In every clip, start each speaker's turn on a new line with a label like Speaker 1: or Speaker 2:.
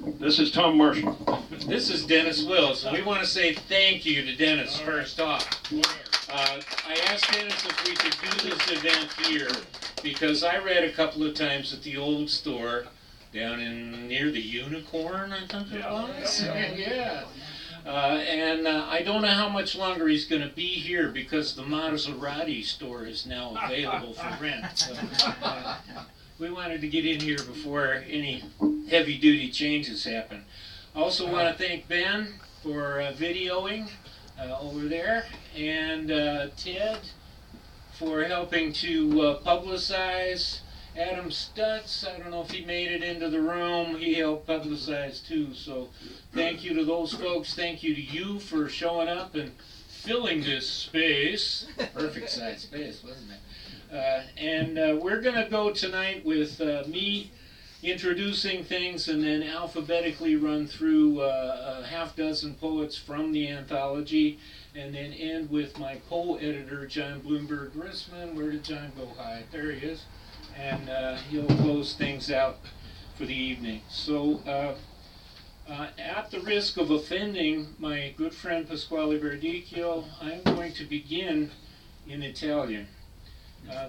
Speaker 1: This is Tom Marshall.
Speaker 2: This is Dennis Wills, and we want to say thank you to Dennis first off. I asked Dennis if we could do this event here because I read a couple of times at the old store down in near the Unicorn, I think it was. Yeah. And I don't know how much longer he's going to be here because the Maserati store is now available for rent. So, we wanted to get in here before any heavy-duty changes happen. I also want to thank Ben for videoing over there, and Ted for helping to publicize. Adam Stutz, I don't know if he made it into the room, he helped publicize too, so thank you to those folks. Thank you to you for showing up and filling this space. Perfect size space, wasn't it? And we're going to go tonight with me introducing things and then alphabetically run through a half dozen poets from the anthology, and then end with my co-editor, John Bloomberg-Rissman. Where did John go hide? There he is. And he'll close things out for the evening. So at the risk of offending my good friend Pasquale Verdicchio, I'm going to begin in Italian.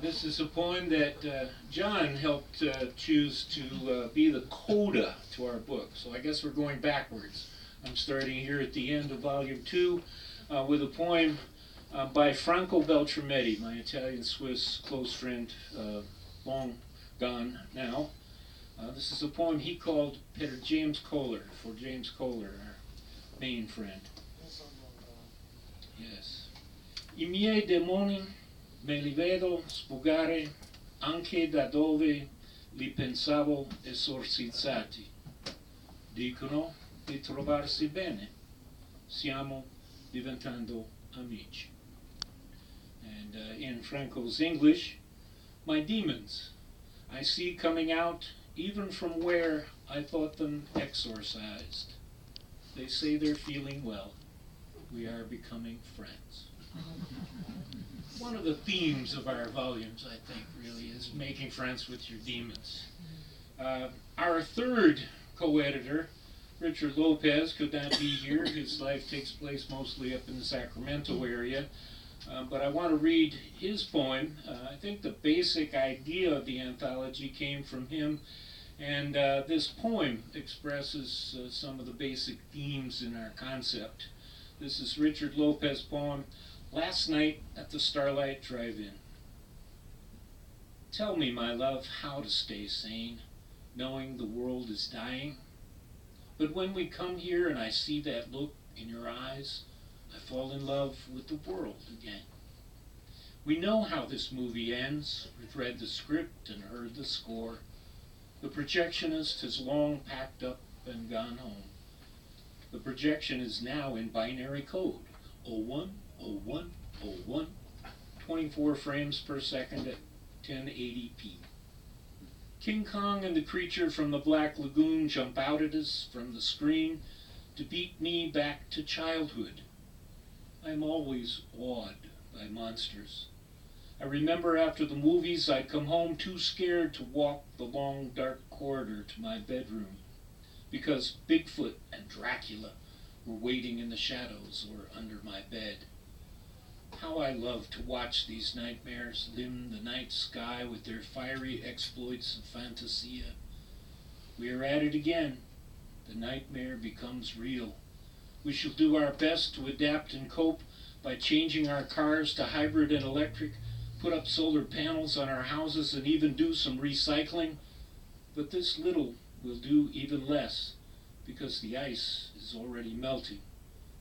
Speaker 2: This is a poem that John helped choose to be the coda to our book. So I guess we're going backwards. I'm starting here at the end of volume 2 with a poem by Franco Beltrametti, my Italian-Swiss close friend, long gone now. This is a poem he called Per James Kohler, for James Kohler, our main friend. Yes. I miei demoni me li vedo sfugare anche da dove li pensavo esorcizzati. Dicono di trovarsi bene. Stiamo diventando amici. And in Franco's English, my demons, I see coming out even from where I thought them exorcised. They say they're feeling well. We are becoming friends. One of the themes of our volumes, I think, really is making friends with your demons. Our third co-editor, Richard Lopez, could not be here. His life takes place mostly up in the Sacramento area. But I want to read his poem. I think the basic idea of the anthology came from him, and this poem expresses some of the basic themes in our concept. This is Richard Lopez's poem, Last Night at the Starlight Drive-In. Tell me, my love, how to stay sane, knowing the world is dying. But when we come here and I see that look in your eyes, I fall in love with the world again. We know how this movie ends. We've read the script and heard the score. The projectionist has long packed up and gone home. The projection is now in binary code, 01, 01, 01, 24 frames per second at 1080p. King Kong and the creature from the Black Lagoon jump out at us from the screen to beat me back to childhood. I'm always awed by monsters. I remember after the movies I'd come home too scared to walk the long dark corridor to my bedroom because Bigfoot and Dracula were waiting in the shadows or under my bed. How I love to watch these nightmares limn the night sky with their fiery exploits of fantasia. We are at it again. The nightmare becomes real. We shall do our best to adapt and cope by changing our cars to hybrid and electric, put up solar panels on our houses, and even do some recycling. But this little will do even less, because the ice is already melting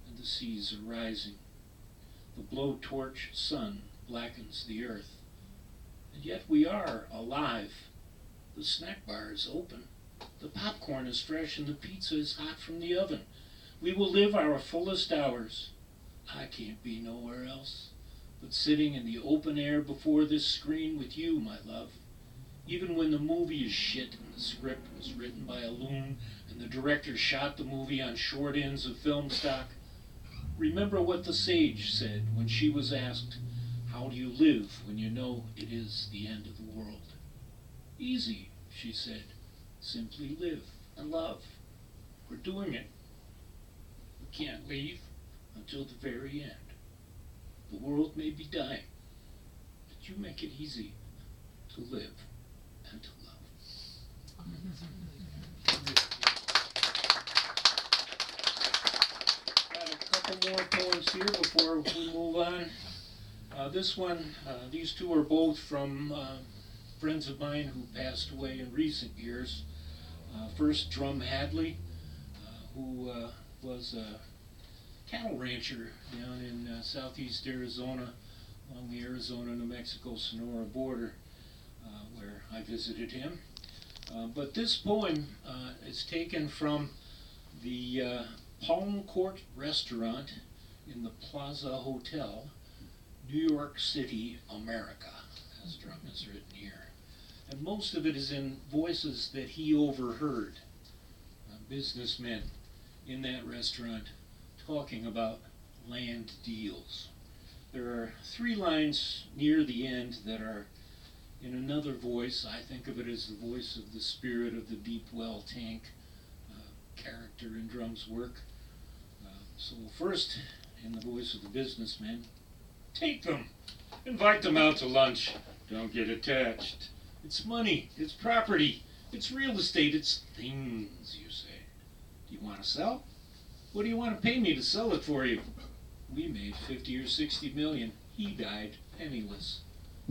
Speaker 2: and the seas are rising. The blowtorch sun blackens the earth. And yet we are alive. The snack bar is open. The popcorn is fresh and the pizza is hot from the oven. We will live our fullest hours. I can't be nowhere else but sitting in the open air before this screen with you, my love. Even when the movie is shit and the script was written by a loon and the director shot the movie on short ends of film stock, remember what the sage said when she was asked, how do you live when you know it is the end of the world? Easy, she said. Simply live and love. We're doing it. We can't leave until the very end. The world may be dying, but you make it easy to live and to love. Got a couple more poems here before we move on. These two are both from friends of mine who passed away in recent years. First, Drum Hadley, who was a cattle rancher down in southeast Arizona, along the Arizona-New Mexico-Sonora border, where I visited him. But this poem is taken from the Palm Court Restaurant in the Plaza Hotel, New York City, America, as Drum has written here. And most of it is in voices that he overheard, businessmen in that restaurant talking about land deals. There are 3 lines near the end that are in another voice. I think of it as the voice of the spirit of the Deep Well Tank character in Drum's work. So first, in the voice of the businessman, take them, invite them out to lunch. Don't get attached. It's money, it's property, it's real estate, it's things, you say. Do you want to sell? What do you want to pay me to sell it for you? We made 50 or 60 million. He died penniless.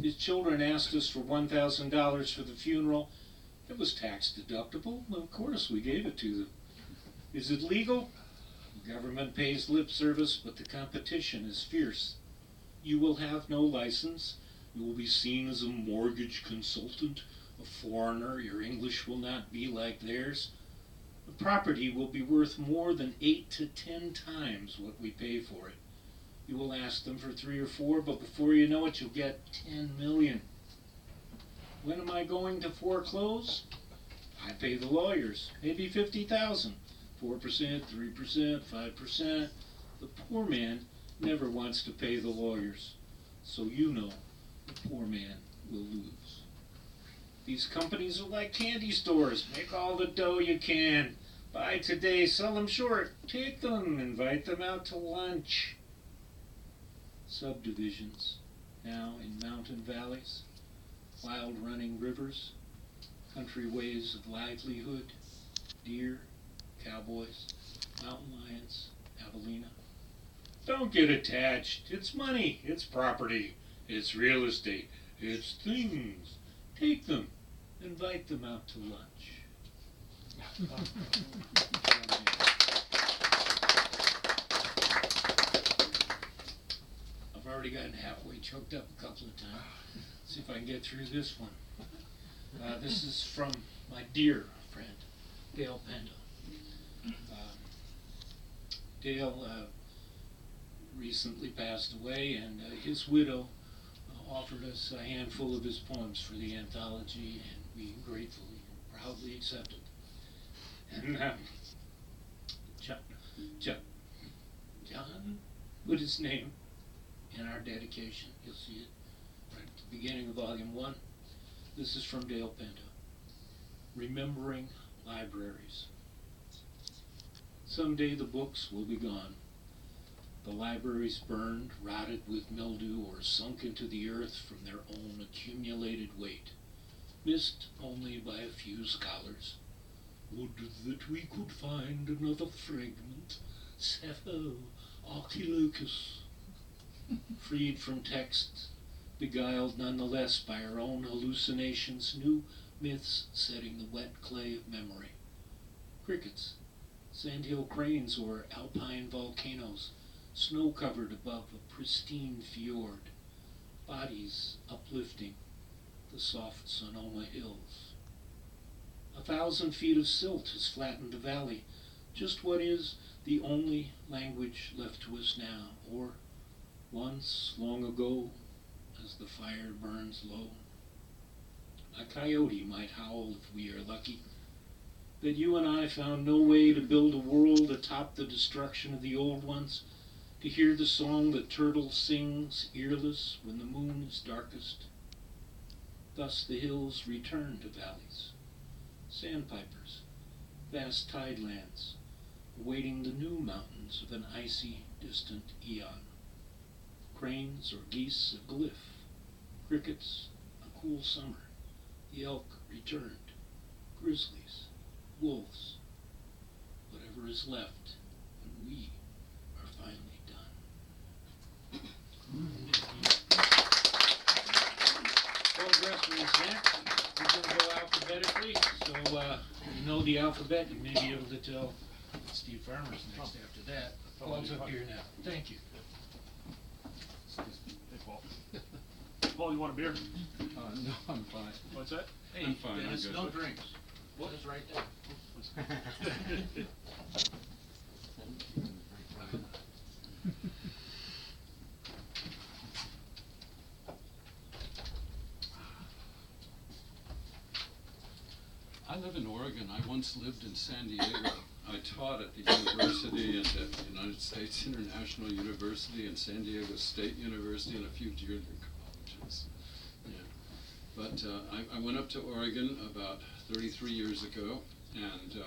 Speaker 2: His children asked us for $1,000 for the funeral. It was tax deductible. Well, of course we gave it to them. Is it legal? The government pays lip service, but the competition is fierce. You will have no license. You will be seen as a mortgage consultant, a foreigner. Your English will not be like theirs. The property will be worth more than 8 to 10 times what we pay for it. You will ask them for 3 or 4, but before you know it, you'll get 10 million. When am I going to foreclose? I pay the lawyers, maybe 50,000. 4%, 3%, 5%. The poor man never wants to pay the lawyers. So you know the poor man will lose. These companies are like candy stores. Make all the dough you can. Buy today, sell them short. Take them, invite them out to lunch. Subdivisions, now in mountain valleys, wild running rivers, country ways of livelihood, deer, cowboys, mountain lions, javelina. Don't get attached. It's money, it's property, it's real estate, it's things. Take them, invite them out to lunch. I've already gotten halfway choked up a couple of times. See if I can get through this one. This is from my dear friend, Dale Pendo. Dale recently passed away, and his widow offered us a handful of his poems for the anthology, and we gratefully and proudly accepted. And John put his name in our dedication. You'll see it right at the beginning of Volume 1. This is from Dale Pendo. Remembering libraries. Someday the books will be gone. The libraries burned, rotted with mildew, or sunk into the earth from their own accumulated weight, missed only by a few scholars. Would that we could find another fragment, Sappho, Archilochus, freed from text, beguiled nonetheless by our own hallucinations, new myths setting the wet clay of memory. Crickets, sandhill cranes, or alpine volcanoes, snow-covered above a pristine fjord, bodies uplifting the soft Sonoma hills. 1,000 feet of silt has flattened the valley, just what is the only language left to us now, or once, long ago, as the fire burns low. A coyote might howl if we are lucky, that you and I found no way to build a world atop the destruction of the old ones, to hear the song the turtle sings earless when the moon is darkest. Thus the hills return to valleys, sandpipers, vast tidelands, awaiting the new mountains of an icy, distant eon. Cranes or geese a glyph, crickets a cool summer, the elk returned, grizzlies, wolves, whatever is left when we are finally done. Paul Dresman is next. We're going to go alphabetically, so you know the alphabet. You may be able to tell Steve Farmer's next after that. Paul's up here now. Thank you.
Speaker 1: Hey, Paul. Paul, you want a beer?
Speaker 3: No, I'm fine.
Speaker 1: What's that?
Speaker 2: Hey,
Speaker 3: I'm fine,
Speaker 2: Dennis,
Speaker 3: I'm
Speaker 2: no
Speaker 3: good.
Speaker 2: drinks. What is right there?
Speaker 3: I live in Oregon. I once lived in San Diego. I taught at the university and at the United States International University and San Diego State University and a few junior colleges. Yeah. But I went up to Oregon about 33 years ago, and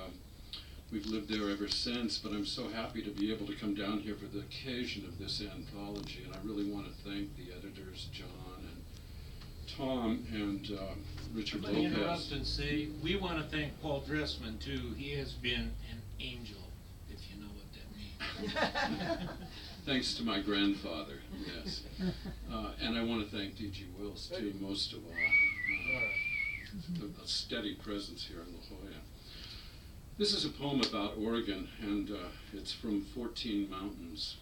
Speaker 3: we've lived there ever since, but I'm so happy to be able to come down here for the occasion of this anthology, and I really want to thank the editors, John and Tom and Richard
Speaker 2: Let me
Speaker 3: Lopez.
Speaker 2: interrupt and say, we want to thank Paul Dresman too. He has been an angel, if you know what that means.
Speaker 3: Thanks to my grandfather, yes. And I want to thank D.G. Wills too, most of all. A steady presence here in La Jolla. This is a poem about Oregon, and it's from 14 Mountains.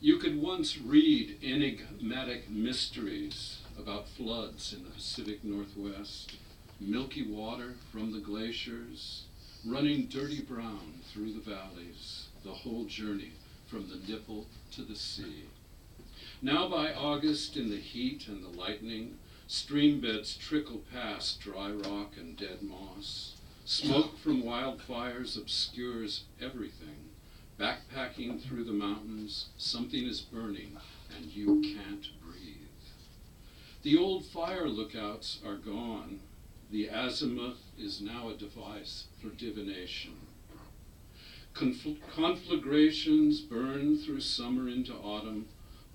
Speaker 3: You could once read enigmatic mysteries about floods in the Pacific Northwest, milky water from the glaciers, running dirty brown through the valleys, the whole journey from the nipple to the sea. Now by August, in the heat and the lightning, stream beds trickle past dry rock and dead moss. Smoke from wildfires obscures everything. Backpacking through the mountains, something is burning and you can't breathe. The old fire lookouts are gone. The azimuth is now a device for divination. Conflagrations burn through summer into autumn,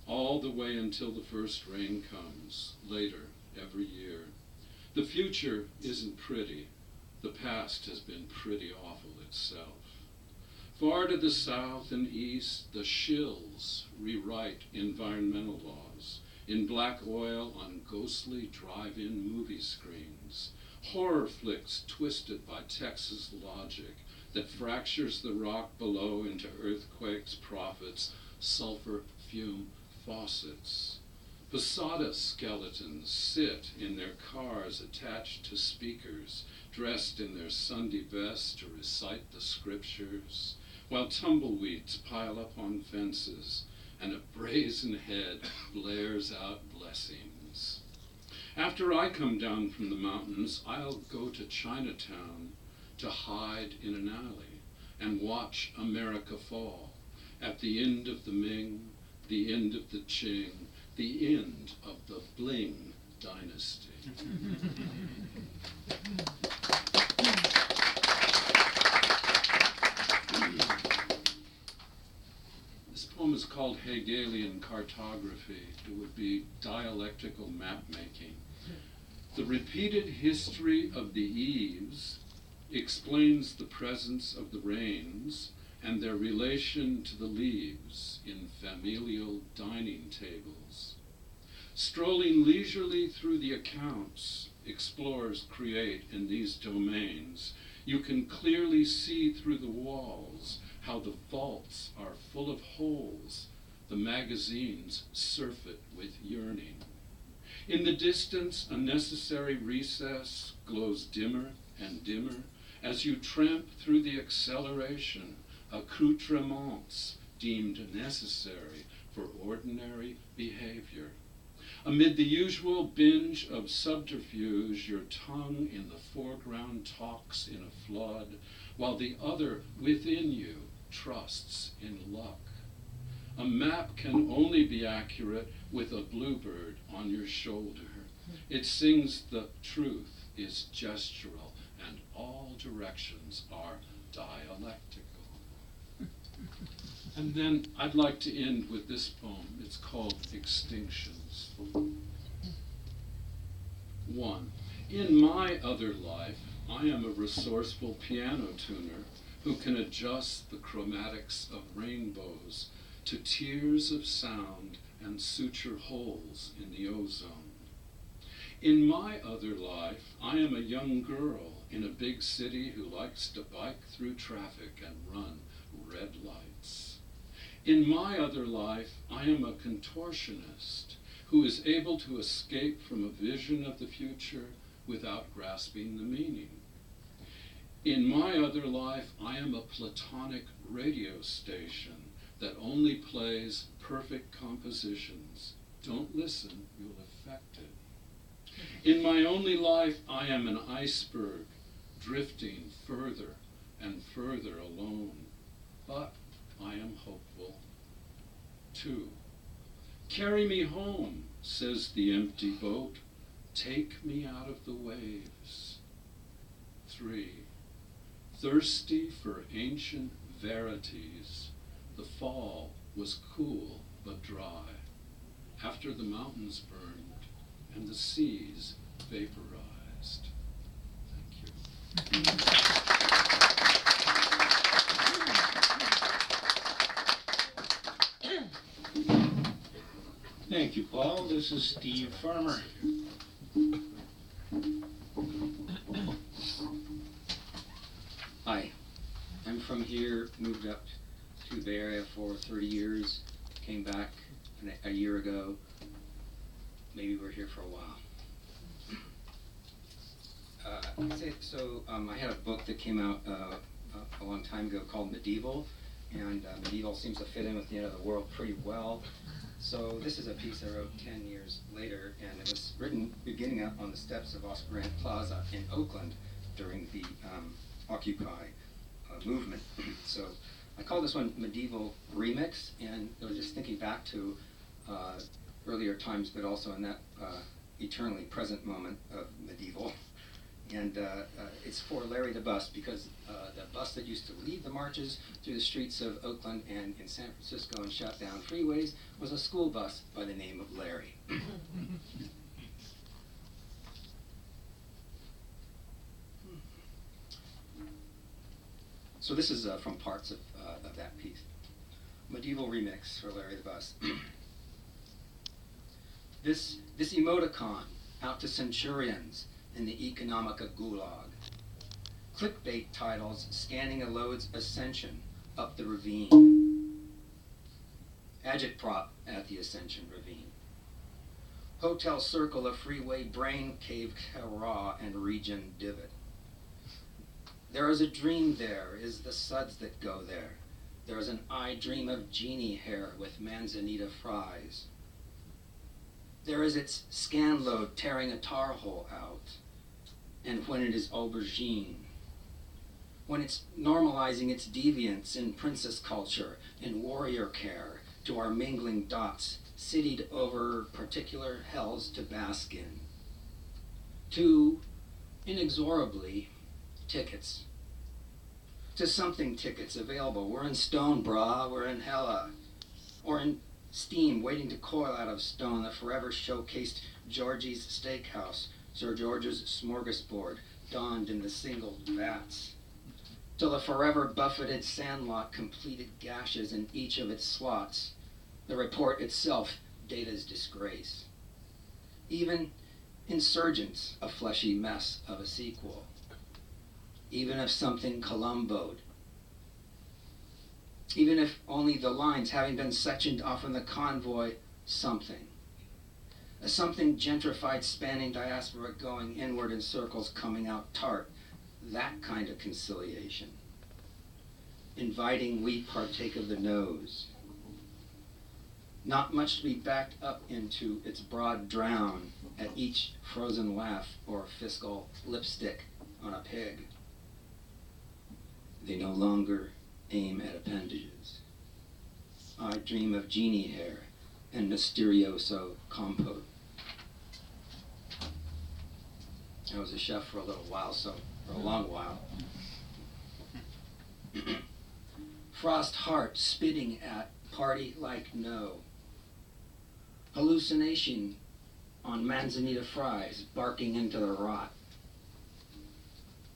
Speaker 3: all the way until the first rain comes, later every year. The future isn't pretty. The past has been pretty awful itself. Far to the south and east, the shills rewrite environmental laws in black oil on ghostly drive-in movie screens. Horror flicks twisted by Texas logic that fractures the rock below into earthquakes, prophets, sulfur fume faucets. Posada skeletons sit in their cars attached to speakers, dressed in their Sunday vests to recite the scriptures, while tumbleweeds pile up on fences and a brazen head blares out blessings. After I come down from the mountains, I'll go to Chinatown to hide in an alley and watch America fall. At the end of the Ming, the end of the Qing, the end of the Bling dynasty. This poem is called Hegelian Cartography. It would be dialectical map making. The repeated history of the eaves explains the presence of the rains and their relation to the leaves in familial dining tables. Strolling leisurely through the accounts explorers create in these domains, you can clearly see through the walls how the vaults are full of holes. The magazines surfeit with yearning. In the distance, a necessary recess glows dimmer and dimmer as you tramp through the acceleration, accoutrements deemed necessary for ordinary behavior. Amid the usual binge of subterfuge, your tongue in the foreground talks in a flood, while the other within you trusts in luck. A map can only be accurate with a bluebird on your shoulder. It sings the truth is gestural and all directions are dialectical. And then I'd like to end with this poem. It's called Extinctions. 1. In my other life, I am a resourceful piano tuner who can adjust the chromatics of rainbows to tiers of sound and suture holes in the ozone. In my other life, I am a young girl in a big city who likes to bike through traffic and run red lights. In my other life, I am a contortionist who is able to escape from a vision of the future without grasping the meaning. In my other life, I am a platonic radio station that only plays perfect compositions. Don't listen, you'll affect it. In my only life, I am an iceberg drifting further and further alone, but I am hopeful. 2. Carry me home, says the empty boat. Take me out of the waves. 3. Thirsty for ancient verities, the fall was cool but dry, after the mountains burned and the seas vaporized. Thank you.
Speaker 2: Thank you, Paul. This is Steve Farmer. Hi, I'm from here, moved up to the Bay Area for 30 years, came back a year ago. Maybe we're here for a while. I had a book that came out a long time ago called Medieval, and medieval seems to fit in with the end of the world pretty well. So this is a piece I wrote 10 years later, and it was written beginning up on the steps of Osprey Plaza in Oakland during the Occupy movement. So I call this one Medieval Remix, and I was just thinking back to earlier times, but also in that eternally present moment of medieval. And it's for Larry the Bus, because the bus that used to lead the marches through the streets of Oakland and in San Francisco and shut down freeways was a school bus by the name of Larry. So this is from parts of that piece. Medieval Remix for Larry the Bus. This emoticon out to centurions in the Economica Gulag. Clickbait titles scanning a load's ascension up the ravine. Agitprop at the Ascension Ravine. Hotel Circle of Freeway Brain Cave Kara and Region Divot. There is a dream there, is the suds that go there. There is an I dream of genie hair with manzanita fries. There is its scan load tearing a tar hole out. And when it is aubergine. When it's normalizing its deviance in princess culture and warrior care to our mingling dots, citied over particular hells to bask in. 2, inexorably, tickets. To something tickets available. We're in stone, brah, we're in hella. Or in steam waiting to coil out of stone, the forever showcased Georgie's Steakhouse, Sir George's Smorgasbord, donned in the singled vats. Till the forever buffeted sandlot completed gashes in each of its slots. The report itself, data's disgrace. Even Insurgents, a fleshy mess of a sequel. Even if something Columboed. Even if only the lines, having been sectioned off in the convoy, something. A something gentrified, spanning diaspora, going inward in circles, coming out tart. That kind of conciliation. Inviting we partake of the nose. Not much to be backed up into its broad drown at each frozen laugh or fiscal lipstick on a pig. They no longer aim at appendages. I dream of genie hair and mysterioso compote. I was a chef for a little while, so for a long while.
Speaker 4: Frost heart spitting at party like no. Hallucination on manzanita fries barking into the rot.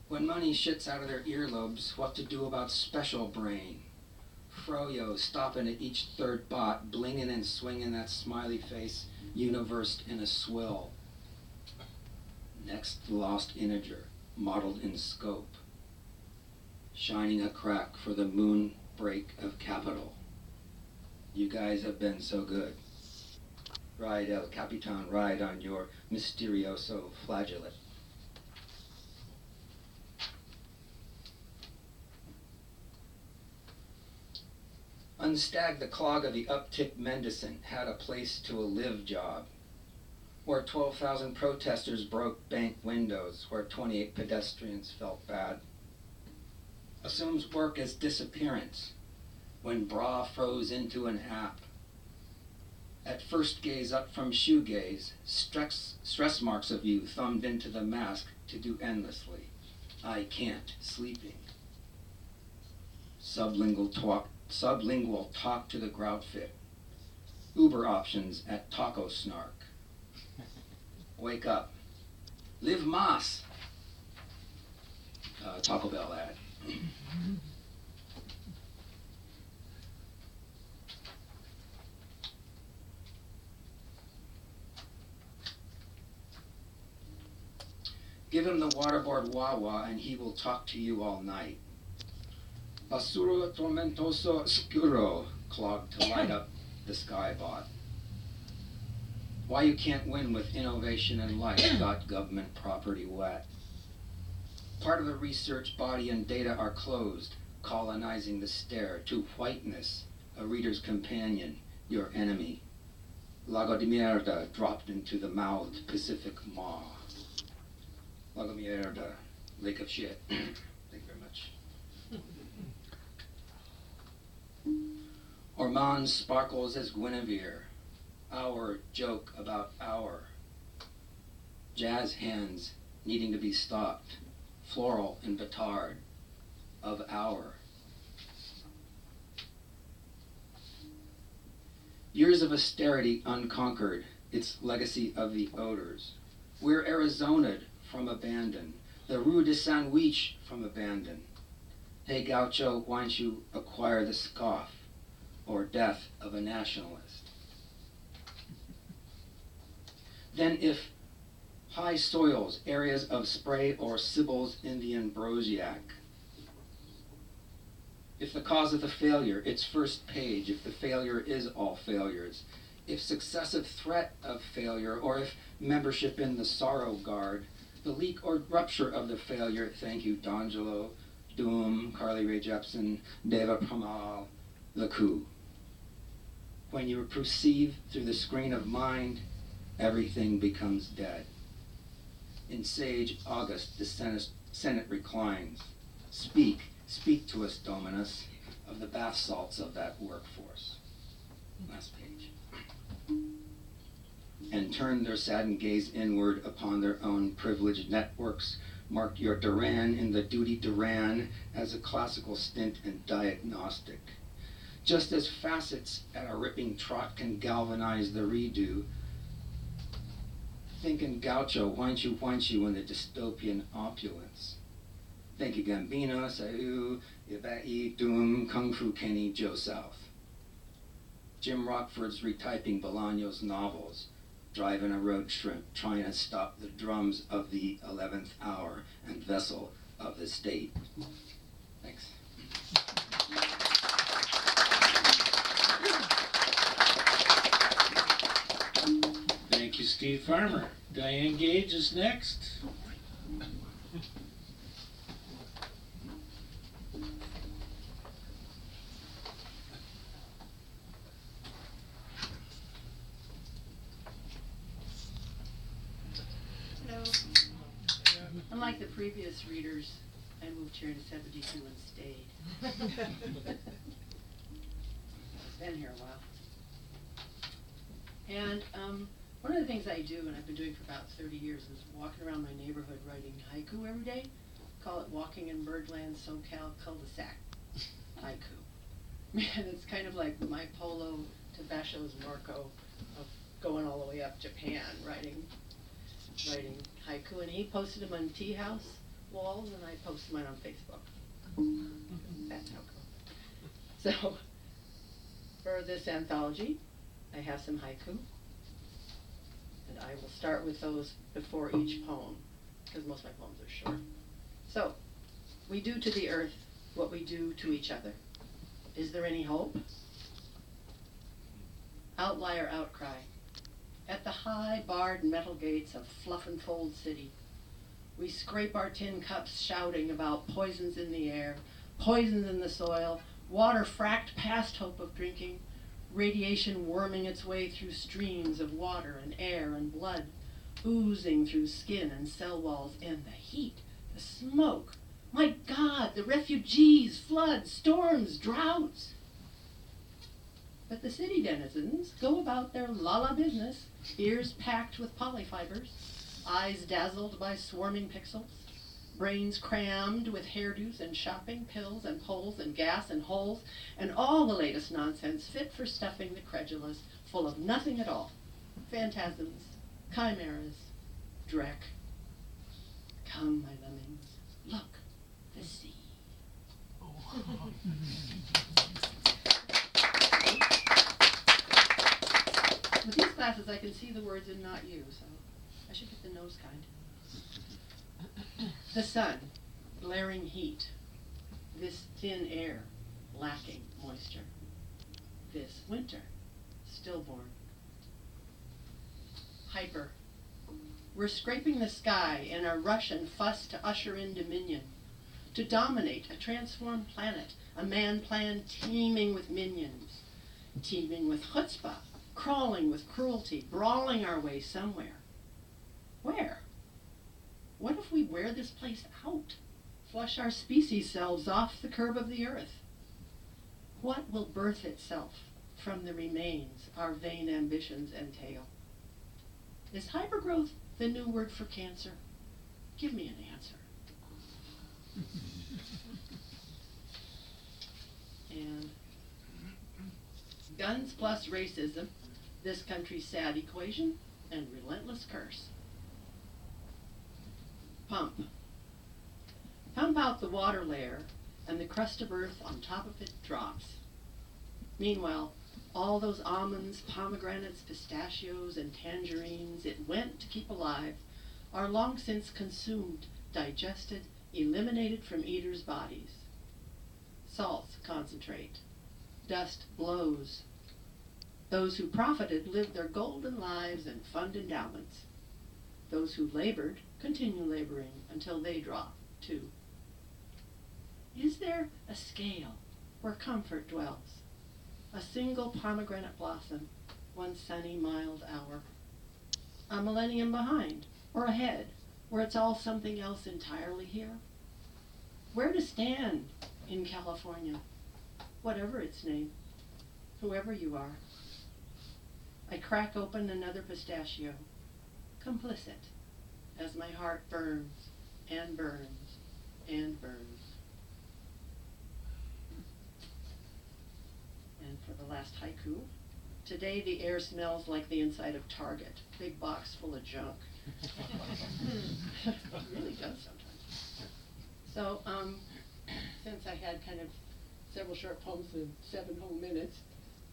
Speaker 4: When money shits out of their earlobes, what to do about special brain? Froyo stopping at each third bot, blinging and swinging that smiley face, universed in a swill. Next lost integer, modeled in scope, shining a crack for the moon break of capital. You guys have been so good. Ride El Capitan, ride on your mysterioso flageolet. Unstag the clog of the uptick mendicant had a place to a live job, where 12,000 protesters broke bank windows, where 28 pedestrians felt bad. Assumes work as disappearance, when bra froze into an app. At first gaze up from shoegaze, stress marks of you thumbed into the mask to do endlessly. I can't, sleeping. Sublingual talk to the groutfit. Uber options at Taco Snark. Wake up. Live Mas. Taco Bell ad. Give him the waterboard Wawa and he will talk to you all night. Asuro tormentoso oscuro clogged to light up the skybot. Why you can't win with innovation and light got government property wet. Part of the research body and data are closed, colonizing the stare to whiteness, a reader's companion, your enemy. Lago de Mierda dropped into the mouthed Pacific maw. Lago Mierda, lake of shit. Thank you very much. Ormond sparkles as Guinevere. Our joke about our. Jazz hands needing to be stopped. Floral and batard. Of our. Years of austerity unconquered. Its legacy of the odors. We're Arizona'd from abandon. The Rue de Sandwich from abandon. Hey Gaucho, why don't you acquire the scoff or death of a nationalist? Then if high soils, areas of spray or Sybil's Indian Brosiac, if the cause of the failure, its first page, if the failure is all failures, if successive threat of failure, or if membership in the Sorrow Guard, the leak or rupture of the failure, thank you, D'Angelo, Doom, Carly Rae Jepsen, Deva Pramal, the coup. When you perceive through the screen of mind, everything becomes dead. In sage August, the Senate reclines. Speak to us, Dominus, of the bath salts of that workforce. Last page. And turn their saddened gaze inward upon their own privileged networks. Mark your Duran in the duty Duran as a classical stint and diagnostic. Just as facets at a ripping trot can galvanize the redo, think in Gaucho, whinch you in the dystopian opulence. Think of Gambino, Sayu, Ibai, Doom, Kung Fu Kenny, Joe South. Jim Rockford's retyping Bolaño's novels, driving a road shrimp, trying to stop the drums of the 11th hour and vessel of the state. Thanks.
Speaker 2: Thank you, Steve Farmer. Diane Gage is next.
Speaker 5: Unlike the previous readers, I moved here in '72 and stayed. I've been here a while. And one of the things I do, and I've been doing for about 30 years, is walking around my neighborhood writing haiku every day. Call it Walking in Birdland SoCal Cul-de-Sac Haiku. Man, it's kind of like my Polo to Basho's Marco of going all the way up Japan, writing haiku, and he posted them on tea house walls, and I posted mine on Facebook. That's how it goes. So, for this anthology, I have some haiku, and I will start with those before each poem, because most of my poems are short. So, we do to the earth what we do to each other. Is there any hope? Outlier outcry. At the high barred metal gates of Fluff and Fold City, we scrape our tin cups shouting about poisons in the air, poisons in the soil, water fracked past hope of drinking, radiation worming its way through streams of water and air and blood, oozing through skin and cell walls, and the heat, the smoke. My God, the refugees, floods, storms, droughts. But the city denizens go about their la-la business, ears packed with polyfibers, eyes dazzled by swarming pixels, brains crammed with hairdos and shopping, pills and poles and gas and holes, and all the latest nonsense fit for stuffing the credulous, full of nothing at all. Phantasms, chimeras, dreck. Come, my lemmings, look, the sea. With these glasses, I can see the words and not you, so I should get the nose kind. The sun, glaring heat. This thin air, lacking moisture. This winter, stillborn. Hyper. We're scraping the sky in our rush and fuss to usher in dominion, to dominate a transformed planet, a man-plan teeming with minions, teeming with chutzpah, crawling with cruelty, brawling our way somewhere. Where? What if we wear this place out, flush our species selves off the curb of the earth? What will birth itself from the remains our vain ambitions entail? Is hypergrowth the new word for cancer? Give me an answer. And guns plus racism, this country's sad equation and relentless curse. Pump. Pump out the water layer, and the crust of earth on top of it drops. Meanwhile, all those almonds, pomegranates, pistachios, and tangerines it went to keep alive are long since consumed, digested, eliminated from eaters' bodies. Salts concentrate. Dust blows. Those who profited live their golden lives and fund endowments. Those who labored continue laboring until they drop, too. Is there a scale where comfort dwells? A single pomegranate blossom, one sunny, mild hour. A millennium behind, or ahead, where it's all something else entirely here? Where to stand in California, whatever its name, whoever you are. I crack open another pistachio, complicit, as my heart burns and burns and burns. And for the last haiku, today the air smells like the inside of Target, big box full of junk. It really does sometimes. So, since I had kind of several short poems in 7 whole minutes,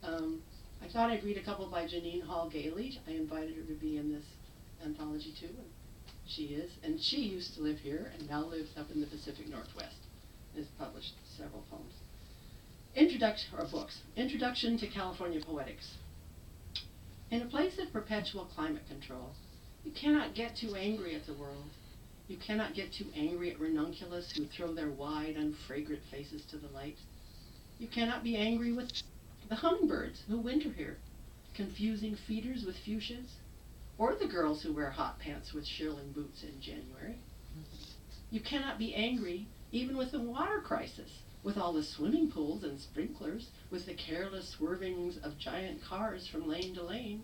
Speaker 5: I thought I'd read a couple by Janine Hall Gailey. I invited her to be in this anthology too, and she is. And she used to live here and now lives up in the Pacific Northwest and has published several poems. Introduction to California Poetics. In a place of perpetual climate control, you cannot get too angry at the world. You cannot get too angry at ranunculus who throw their wide, unfragrant faces to the light. You cannot be angry with the hummingbirds who winter here, confusing feeders with fuchsias, or the girls who wear hot pants with shearling boots in January. You cannot be angry even with the water crisis, with all the swimming pools and sprinklers, with the careless swervings of giant cars from lane to lane.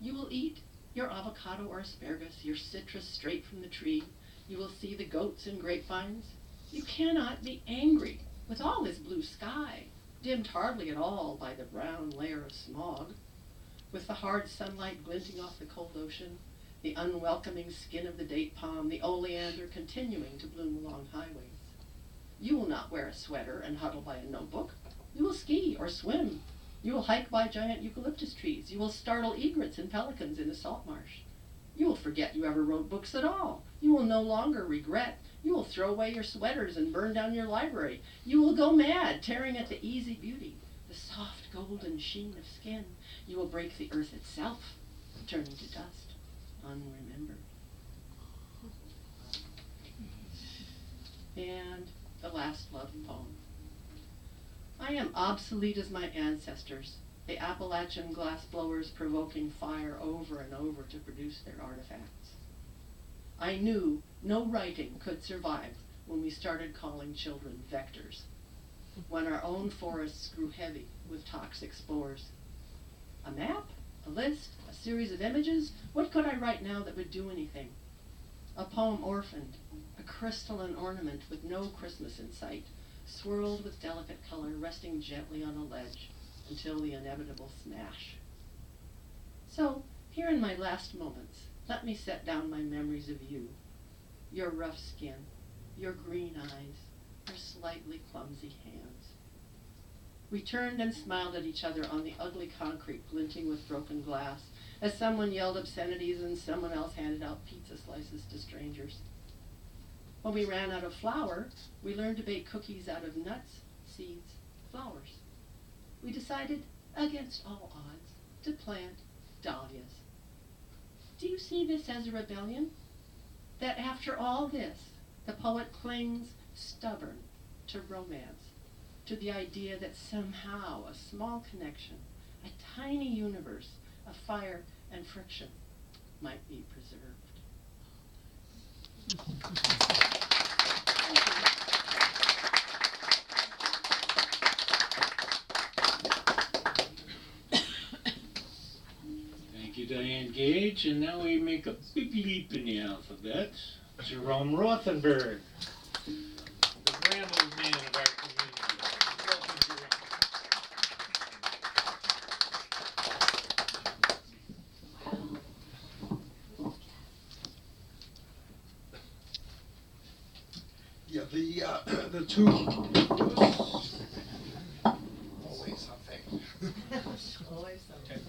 Speaker 5: You will eat your avocado or asparagus, your citrus straight from the tree. You will see the goats and grapevines. You cannot be angry with all this blue sky, dimmed hardly at all by the brown layer of smog, with the hard sunlight glinting off the cold ocean, the unwelcoming skin of the date palm, the oleander continuing to bloom along highways. You will not wear a sweater and huddle by a notebook. You will ski or swim. You will hike by giant eucalyptus trees. You will startle egrets and pelicans in the salt marsh. You will forget you ever wrote books at all. You will no longer regret. You will throw away your sweaters and burn down your library. You will go mad, tearing at the easy beauty, the soft golden sheen of skin. You will break the earth itself, turning to dust, unremembered. And the last love poem. I am obsolete as my ancestors, the Appalachian glassblowers provoking fire over and over to produce their artifacts. I knew no writing could survive when we started calling children vectors, when our own forests grew heavy with toxic spores. A map? A list? A series of images? What could I write now that would do anything? A poem orphaned, a crystalline ornament with no Christmas in sight, swirled with delicate color, resting gently on a ledge until the inevitable smash. So, here in my last moments, let me set down my memories of you, your rough skin, your green eyes, your slightly clumsy hands. We turned and smiled at each other on the ugly concrete glinting with broken glass as someone yelled obscenities and someone else handed out pizza slices to strangers. When we ran out of flour, we learned to bake cookies out of nuts, seeds, flowers. We decided, against all odds, to plant dahlias. Do you see this as a rebellion? That after all this, the poet clings stubborn to romance, to the idea that somehow a small connection, a tiny universe of fire and friction might be preserved.
Speaker 2: Thank you, Diane Gage. And now we make a big leap in the alphabet. Jerome Rothenberg, the grammar man of our community. Welcome, Jerome.
Speaker 6: Yeah, the two. Always something.
Speaker 5: Always something.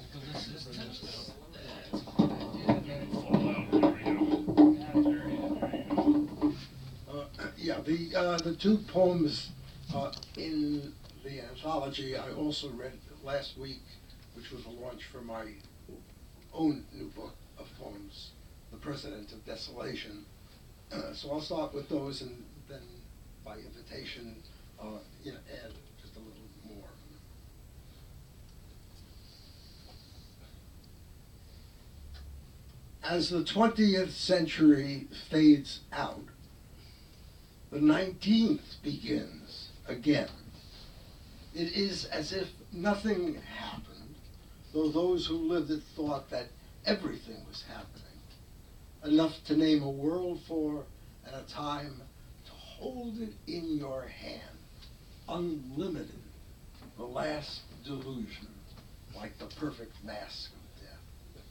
Speaker 6: The two poems in the anthology I also read last week, which was a launch for my own new book of poems, The President of Desolation. So I'll start with those and then by invitation, add just a little more. As the 20th century fades out, the 19th begins again. It is as if nothing happened, though those who lived it thought that everything was happening, enough to name a world for and a time to hold it in your hand, unlimited, the last delusion, like the perfect mask of death.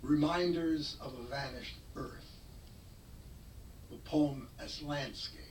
Speaker 6: Reminders of a vanished earth. The poem as landscape.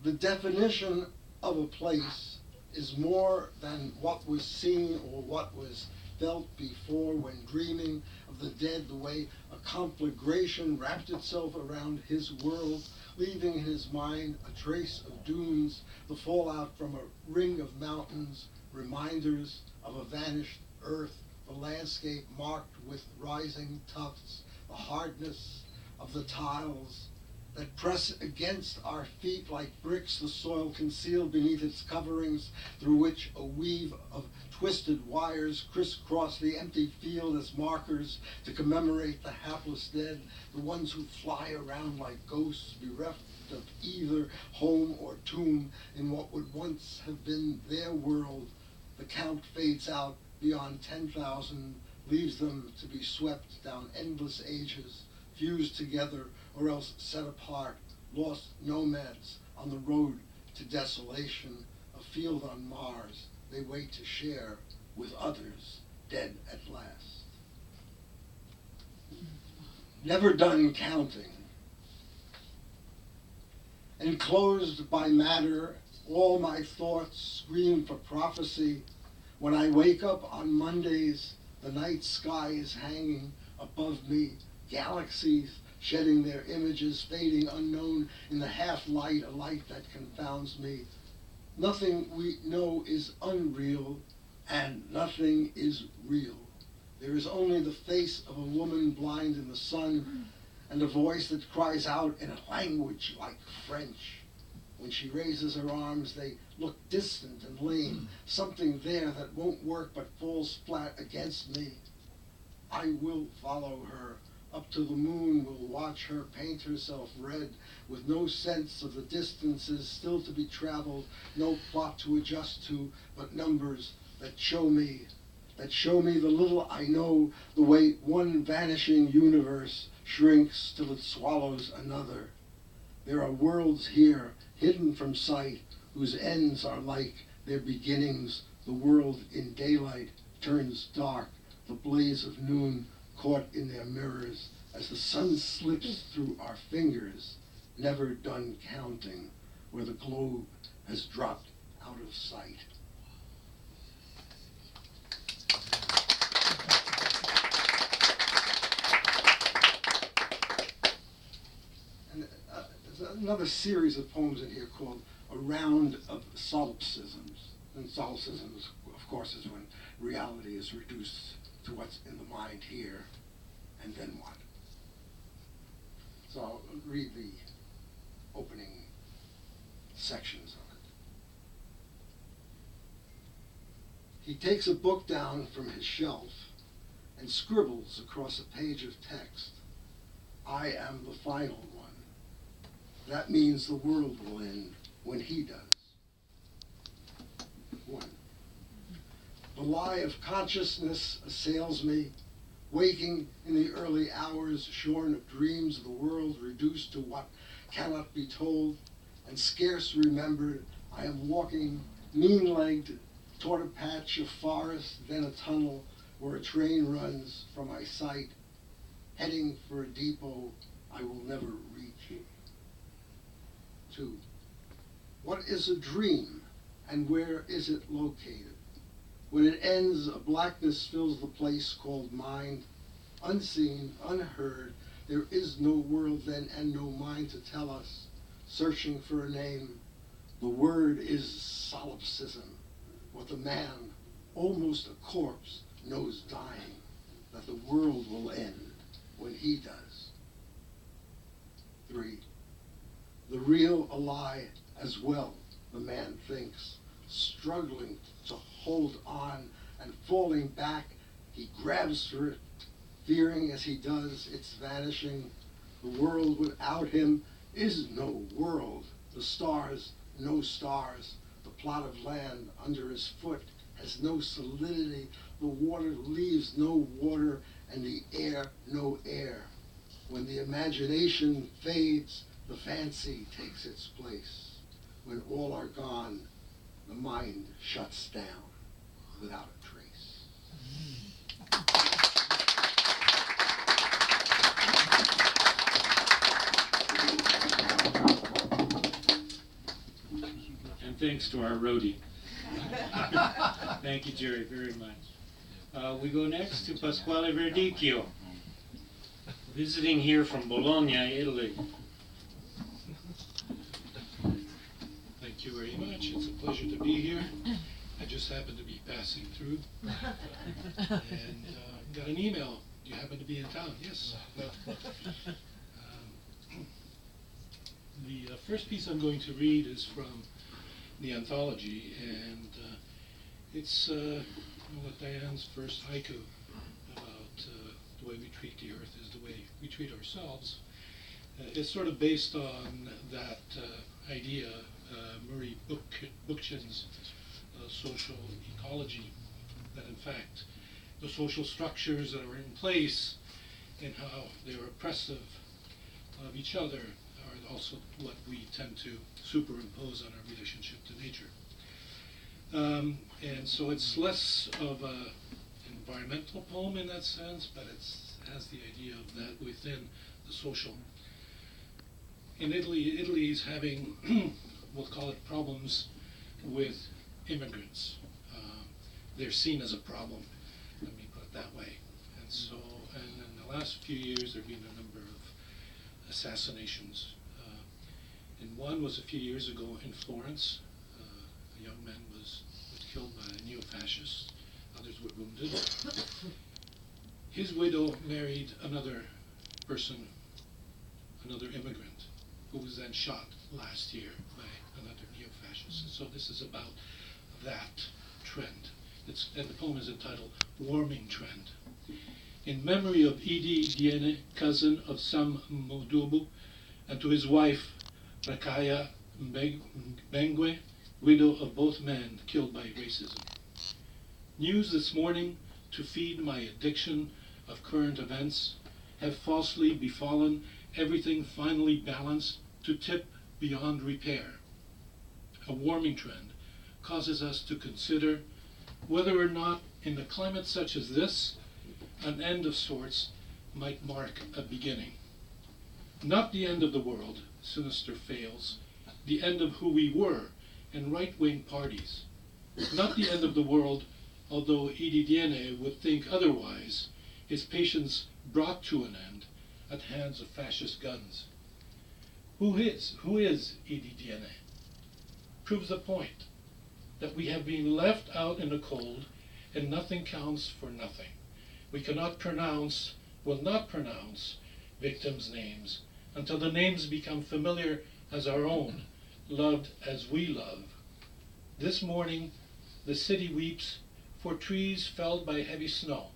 Speaker 6: The definition of a place is more than what was seen or what was felt before when dreaming of the dead, the way a conflagration wrapped itself around his world, leaving in his mind a trace of dunes, the fallout from a ring of mountains, reminders of a vanished earth, the landscape marked with rising tufts, the hardness of the tiles that press against our feet like bricks, the soil concealed beneath its coverings, through which a weave of twisted wires crisscross the empty field as markers to commemorate the hapless dead, the ones who fly around like ghosts, bereft of either home or tomb in what would once have been their world. The count fades out beyond 10,000, leaves them to be swept down endless ages, fused together or else set apart, lost nomads on the road to desolation, a field on Mars they wait to share with others dead at last. Never done counting. Enclosed by matter, all my thoughts scream for prophecy. When I wake up on Mondays, the night sky is hanging above me, galaxies shedding their images, fading unknown in the half-light, a light that confounds me. Nothing we know is unreal, and nothing is real. There is only the face of a woman blind in the sun, and a voice that cries out in a language like French. When she raises her arms, they look distant and lame, something there that won't work but falls flat against me. I will follow her. Up to the moon, will watch her paint herself red, with no sense of the distances still to be traveled, no plot to adjust to, but numbers that show me the little I know, the way one vanishing universe shrinks till it swallows another. There are worlds here, hidden from sight, whose ends are like their beginnings. The world in daylight turns dark, the blaze of noon caught in their mirrors, as the sun slips through our fingers, never done counting, where the globe has dropped out of sight. And there's another series of poems in here called A Round of Solipsisms. And solipsisms, of course, is when reality is reduced to what's in the mind here, and then what? So I'll read the opening sections of it. He takes a book down from his shelf and scribbles across a page of text. I am the final one. That means the world will end when he does. 1. The lie of consciousness assails me, waking in the early hours, shorn of dreams of the world, reduced to what cannot be told, and scarce remembered. I am walking mean-legged toward a patch of forest, then a tunnel where a train runs from my sight, heading for a depot I will never reach. 2. What is a dream, and where is it located? When it ends, a blackness fills the place called mind. Unseen, unheard, there is no world then and no mind to tell us. Searching for a name, the word is solipsism. What the man, almost a corpse, knows dying, that the world will end when he does. 3. The real a lie as well, the man thinks, struggling to hold on and falling back, he grabs for it, fearing as he does its vanishing. The world without him is no world. The stars, no stars. The plot of land under his foot has no solidity. The water leaves no water, and the air no air. When the imagination fades, the fancy takes its place. When all are gone, the mind shuts down without a trace.
Speaker 2: And thanks to our roadie. Thank you, Jerry, very much. We go next to Pasquale Verdicchio, visiting here from Bologna, Italy.
Speaker 7: Thank you very much. It's a pleasure to be here. I just happened to be passing through and got an email. You happen to be in town? Yes. The first piece I'm going to read is from the anthology, and it's Diane's first haiku about the way we treat the earth is the way we treat ourselves. It's sort of based on that idea, Murray Bookchin's social ecology, that in fact the social structures that are in place and how they're oppressive of each other are also what we tend to superimpose on our relationship to nature. And so it's less of an environmental poem in that sense, but it has the idea of that within the social. In Italy, Italy is having, we'll call it problems with immigrants. They're seen as a problem, let me put it that way. And so, and in the last few years, there have been a number of assassinations. And one was a few years ago in Florence. A young man was killed by a neo-fascist. Others were wounded. His widow married another person, another immigrant, who was then shot last year by another neo-fascist. And so this is about that trend. And the poem is entitled Warming Trend. In memory of Idi-Diene, cousin of Sam Modubu, and to his wife, Rakaya Mbengwe, widow of both men killed by racism. News this morning to feed my addiction of current events have falsely befallen everything finally balanced to tip beyond repair. A warming trend causes us to consider whether or not in a climate such as this, an end of sorts might mark a beginning. Not the end of the world, sinister fails, the end of who we were and right-wing parties. Not the end of the world, although Idi-Diene would think otherwise, his patience brought to an end at hands of fascist guns. Who is Idi-Diene? Proves the point that we have been left out in the cold and nothing counts for nothing. We cannot pronounce, will not pronounce victims' names until the names become familiar as our own, loved as we love. This morning, the city weeps for trees felled by heavy snow.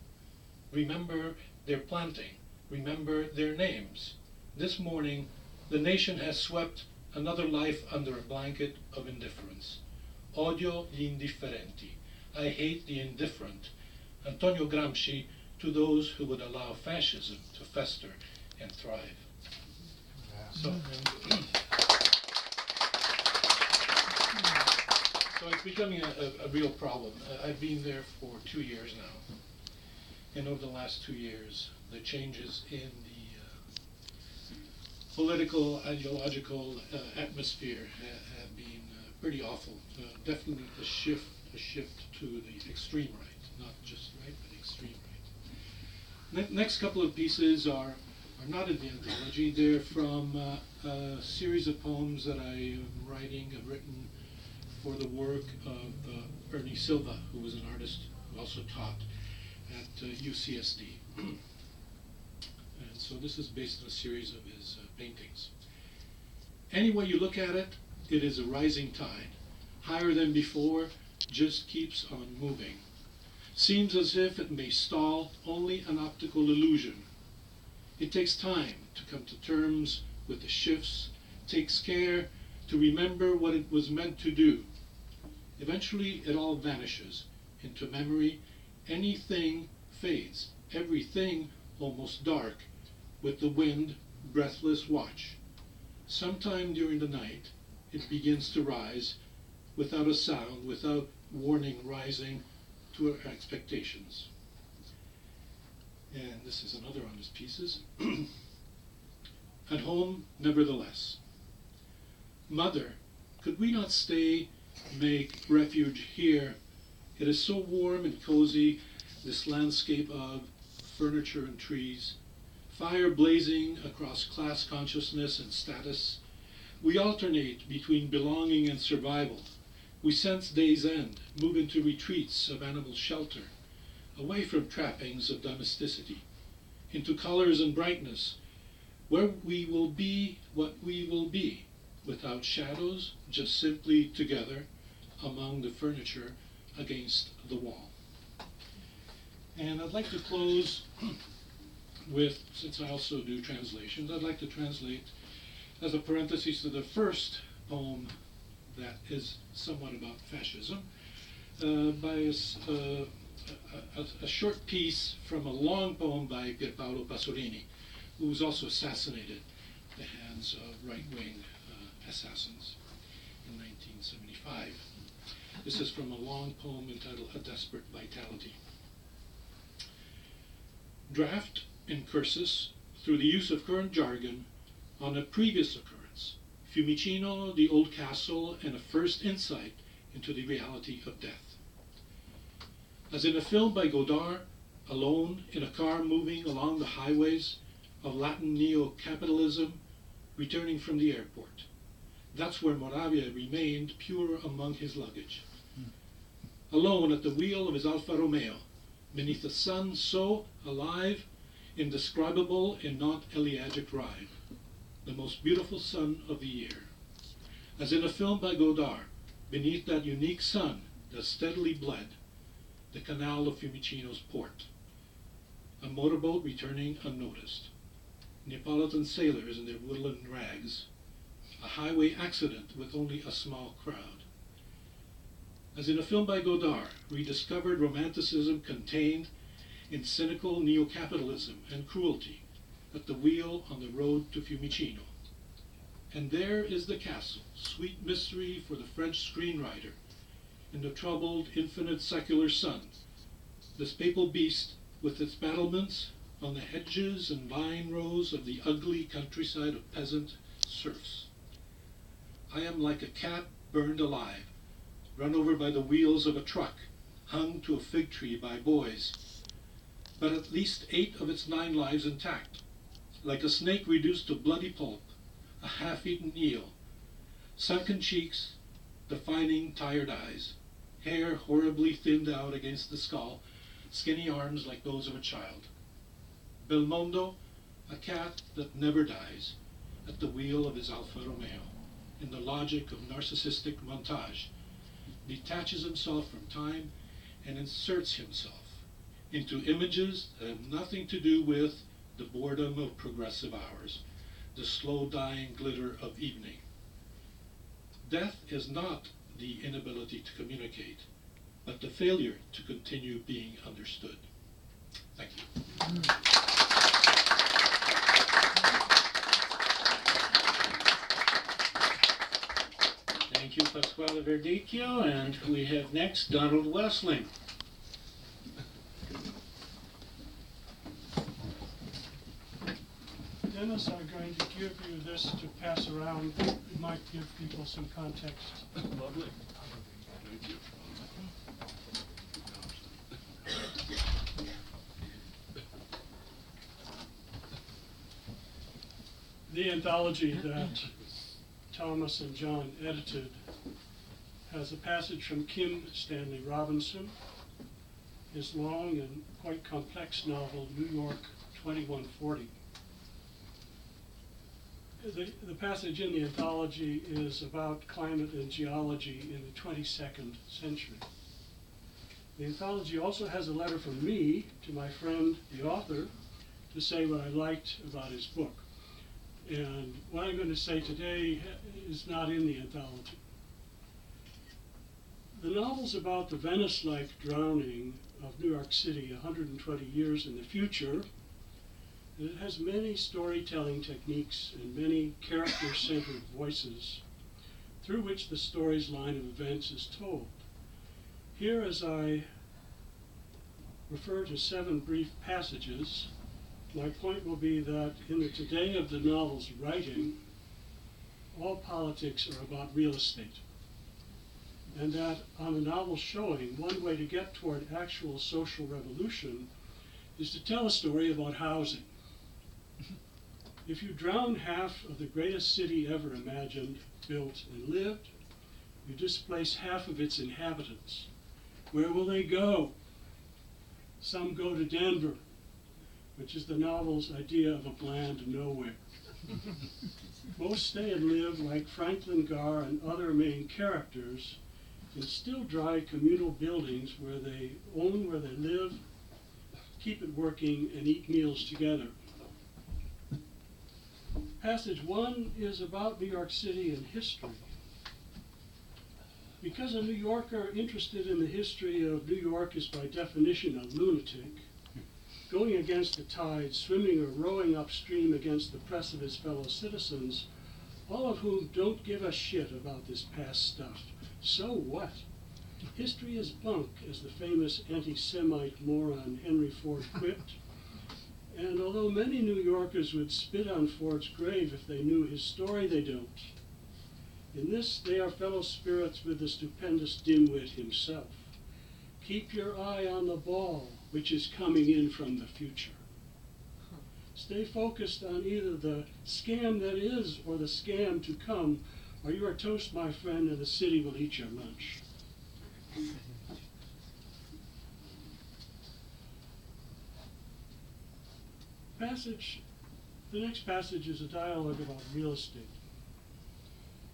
Speaker 7: Remember their planting, remember their names. This morning, the nation has swept another life under a blanket of indifference. Odio gli indifferenti. I hate the indifferent. Antonio Gramsci to those who would allow fascism to fester and thrive. So it's becoming a real problem. I've been there for 2 years now. And over the last 2 years, the changes in the political, ideological atmosphere have been pretty awful. Definitely a shift to the extreme right, not just right, but extreme right. Next couple of pieces are not in the anthology. They're from a series of poems that I am writing. I've written for the work of Ernie Silva, who was an artist who also taught at UCSD. And so this is based on a series of his paintings. Any way you look at it, it is a rising tide. Higher than before, just keeps on moving. Seems as if it may stall, only an optical illusion. It takes time to come to terms with the shifts, takes care to remember what it was meant to do. Eventually it all vanishes into memory. Anything fades, everything almost dark, with the wind breathless watch. Sometime during the night it begins to rise, without a sound, without warning, rising to our expectations. And this is another on his pieces. At home, nevertheless. Mother, could we not stay, make refuge here? It is so warm and cozy, this landscape of furniture and trees, fire blazing across class consciousness and status. We alternate between belonging and survival. We sense day's end, move into retreats of animal shelter, away from trappings of domesticity, into colors and brightness, where we will be what we will be, without shadows, just simply together among the furniture against the wall. And I'd like to close with, since I also do translations, I'd like to translate as a parenthesis to the first poem that is somewhat about fascism, by a short piece from a long poem by Pierpaolo Pasolini, who was also assassinated at the hands of right-wing assassins in 1975. This is from a long poem entitled A Desperate Vitality. Draft in cursus, through the use of current jargon, on a previous occurrence, Fiumicino, the old castle, and a first insight into the reality of death. As in a film by Godard, alone in a car moving along the highways of Latin neo-capitalism, returning from the airport. That's where Moravia remained pure among his luggage. Alone at the wheel of his Alfa Romeo, beneath a sun so alive, indescribable in not elegiac ride, the most beautiful sun of the year. As in a film by Godard, beneath that unique sun that steadily bled the canal of Fiumicino's port. A motorboat returning unnoticed. Neapolitan sailors in their woodland rags. A highway accident with only a small crowd. As in a film by Godard, rediscovered romanticism contained in cynical neo-capitalism and cruelty at the wheel on the road to Fiumicino. And there is the castle, sweet mystery for the French screenwriter, in the troubled, infinite secular sun, this papal beast with its battlements on the hedges and vine rows of the ugly countryside of peasant serfs. I am like a cat burned alive, run over by the wheels of a truck, hung to a fig tree by boys, but at least 8 of its 9 lives intact, like a snake reduced to bloody pulp, a half-eaten eel, sunken cheeks, defining tired eyes, hair horribly thinned out against the skull, skinny arms like those of a child. Belmondo, a cat that never dies, at the wheel of his Alfa Romeo, in the logic of narcissistic montage, detaches himself from time and inserts himself into images that have nothing to do with the boredom of progressive hours, the slow-dying glitter of evening. Death is not the inability to communicate, but the failure to continue being understood. Thank you.
Speaker 2: Thank you, Pasquale Verdicchio, and we have next Donald Wesling.
Speaker 8: Dennis, I'm going to give you this to pass around. It might give people some context.
Speaker 1: Lovely. Thank you.
Speaker 8: The anthology that Thomas and John edited has a passage from Kim Stanley Robinson, his long and quite complex novel, New York 2140. The passage in the anthology is about climate and geology in the 22nd century. The anthology also has a letter from me to my friend, the author, to say what I liked about his book. And what I'm going to say today is not in the anthology. The novel's about the Venice-like drowning of New York City 120 years in the future. It has many storytelling techniques and many character-centered voices through which the story's line of events is told. Here, as I refer to 7 brief passages, my point will be that in the today of the novel's writing, all politics are about real estate. And that on the novel's showing, one way to get toward actual social revolution is to tell a story about housing. If you drown half of the greatest city ever imagined, built, and lived, you displace half of its inhabitants. Where will they go? Some go to Denver, which is the novel's idea of a bland nowhere. Most stay and live like Franklin Garr and other main characters in still dry communal buildings where they own where they live, keep it working, and eat meals together. Passage 1 is about New York City and history. Because a New Yorker interested in the history of New York is by definition a lunatic, going against the tide, swimming or rowing upstream against the press of his fellow citizens, all of whom don't give a shit about this past stuff. So what? History is bunk, as the famous anti-Semite moron Henry Ford quipped. And although many New Yorkers would spit on Ford's grave if they knew his story, they don't. In this, they are fellow spirits with the stupendous dimwit himself. Keep your eye on the ball, which is coming in from the future. Stay focused on either the scam that is or the scam to come, or you are toast, my friend, and the city will eat your lunch. The next passage is a dialogue about real estate.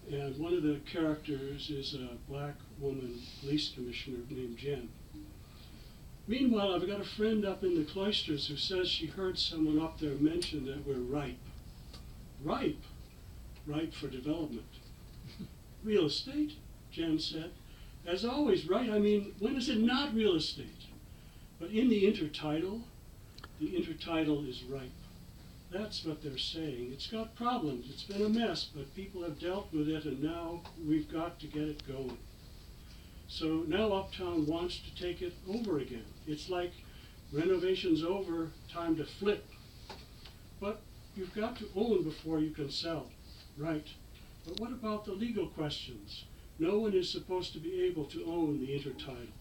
Speaker 8: And one of the characters is a black woman police commissioner named Jen. Meanwhile, I've got a friend up in the cloisters who says she heard someone up there mention that we're ripe. Ripe? Ripe for development. Real estate? Jen said. As always, right? I mean, when is it not real estate? But in the intertitle is ripe. That's what they're saying. It's got problems. It's been a mess, but people have dealt with it, and now we've got to get it going. So now Uptown wants to take it over again. It's like renovation's over, time to flip. But you've got to own before you can sell, right? But what about the legal questions? No one is supposed to be able to own the intertitle.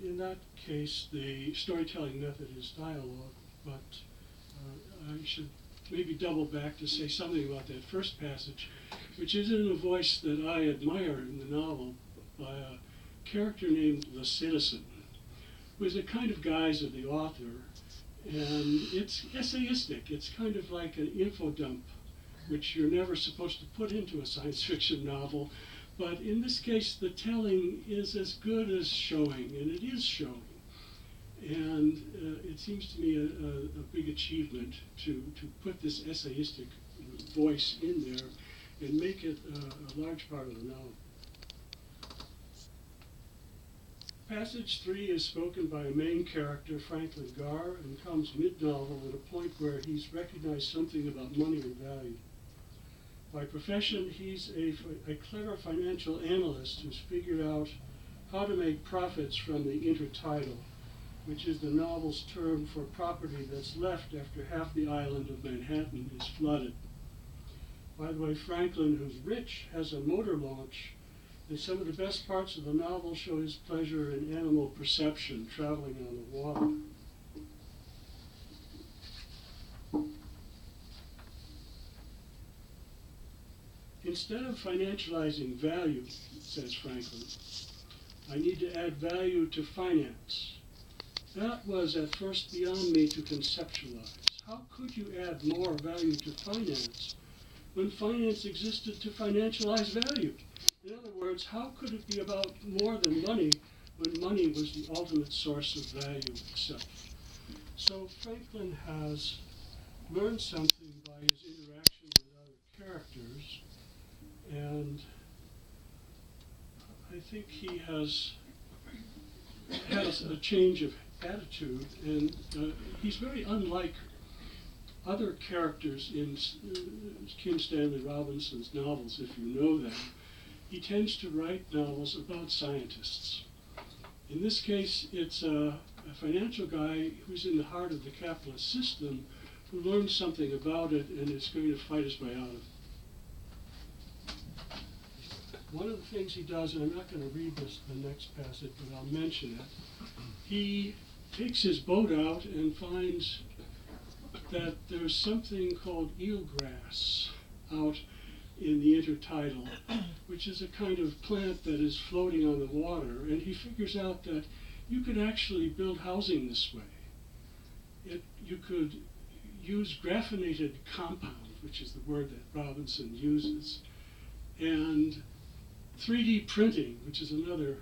Speaker 8: In that case, the storytelling method is dialogue, but I should maybe double back to say something about that first passage, which is in a voice that I admire in the novel by a character named the Citizen, who is a kind of guise of the author, and it's essayistic. It's kind of like an info dump, which you're never supposed to put into a science fiction novel. But in this case, the telling is as good as showing, and it is showing. And it seems to me a big achievement to put this essayistic voice in there and make it a large part of the novel. Passage 3 is spoken by a main character, Franklin Garr, and comes mid-novel at a point where he's recognized something about money and value. By profession, he's a clever financial analyst who's figured out how to make profits from the intertitle, which is the novel's term for property that's left after half the island of Manhattan is flooded. By the way, Franklin, who's rich, has a motor launch, and some of the best parts of the novel show his pleasure in animal perception, traveling on the water. Instead of financializing value, says Franklin, I need to add value to finance. That was at first beyond me to conceptualize. How could you add more value to finance when finance existed to financialize value? In other words, how could it be about more than money when money was the ultimate source of value itself? So Franklin has learned something by his interaction with other characters, and I think he has a change of attitude, and he's very unlike other characters in Kim Stanley Robinson's novels, if you know them. He tends to write novels about scientists. In this case, it's a financial guy who's in the heart of the capitalist system who learns something about it and is going to fight his way out of it. One of the things he does, and I'm not going to read the next passage, but I'll mention it. He takes his boat out and finds that there's something called eelgrass out in the intertidal, which is a kind of plant that is floating on the water. And he figures out that you could actually build housing this way. You could use graphinated compound, which is the word that Robinson uses, and 3D printing, which is another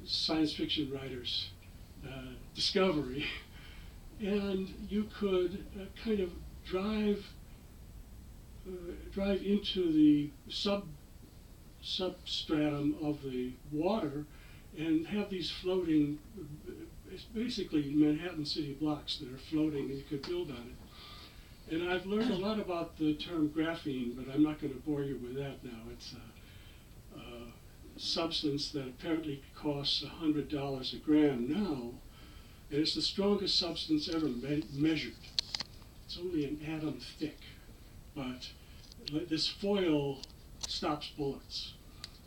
Speaker 8: science fiction writer's discovery. And you could kind of drive drive into the substratum of the water and have these floating, it's basically Manhattan City blocks that are floating, and you could build on it. And I've learned a lot about the term graphene, but I'm not going to bore you with that now. It's a substance that apparently costs $100 a gram now, and it's the strongest substance ever measured. It's only an atom thick, but this foil stops bullets.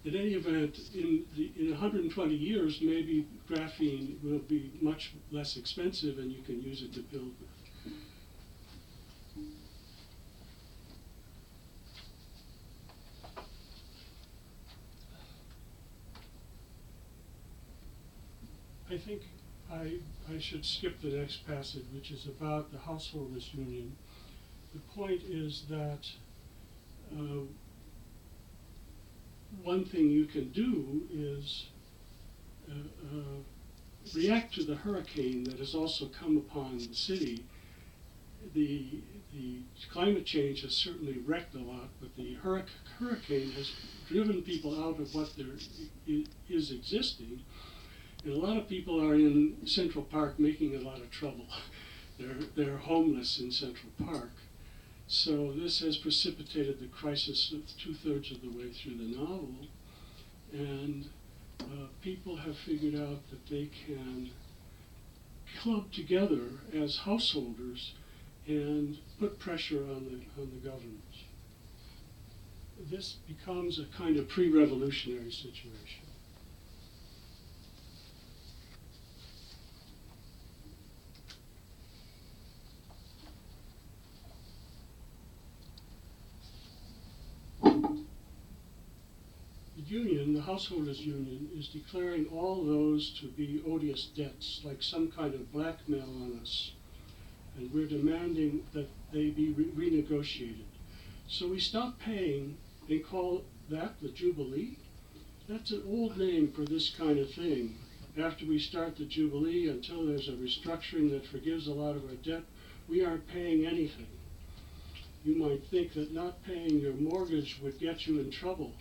Speaker 8: In any event, in 120 years, maybe graphene will be much less expensive, and you can use it to build with. I think I should skip the next passage, which is about the Householders Union. The point is that one thing you can do is react to the hurricane that has also come upon the city. The climate change has certainly wrecked a lot, but the hurricane has driven people out of what there is existing. And a lot of people are in Central Park making a lot of trouble. They're homeless in Central Park. So this has precipitated the crisis of 2/3 of the way through the novel. And people have figured out that they can club together as householders and put pressure on the government. This becomes a kind of pre-revolutionary situation. Union, the Householders Union, is declaring all those to be odious debts, like some kind of blackmail on us, and we're demanding that they be renegotiated. So we stop paying and call that the Jubilee? That's an old name for this kind of thing. After we start the Jubilee, until there's a restructuring that forgives a lot of our debt, we aren't paying anything. You might think that not paying your mortgage would get you in trouble.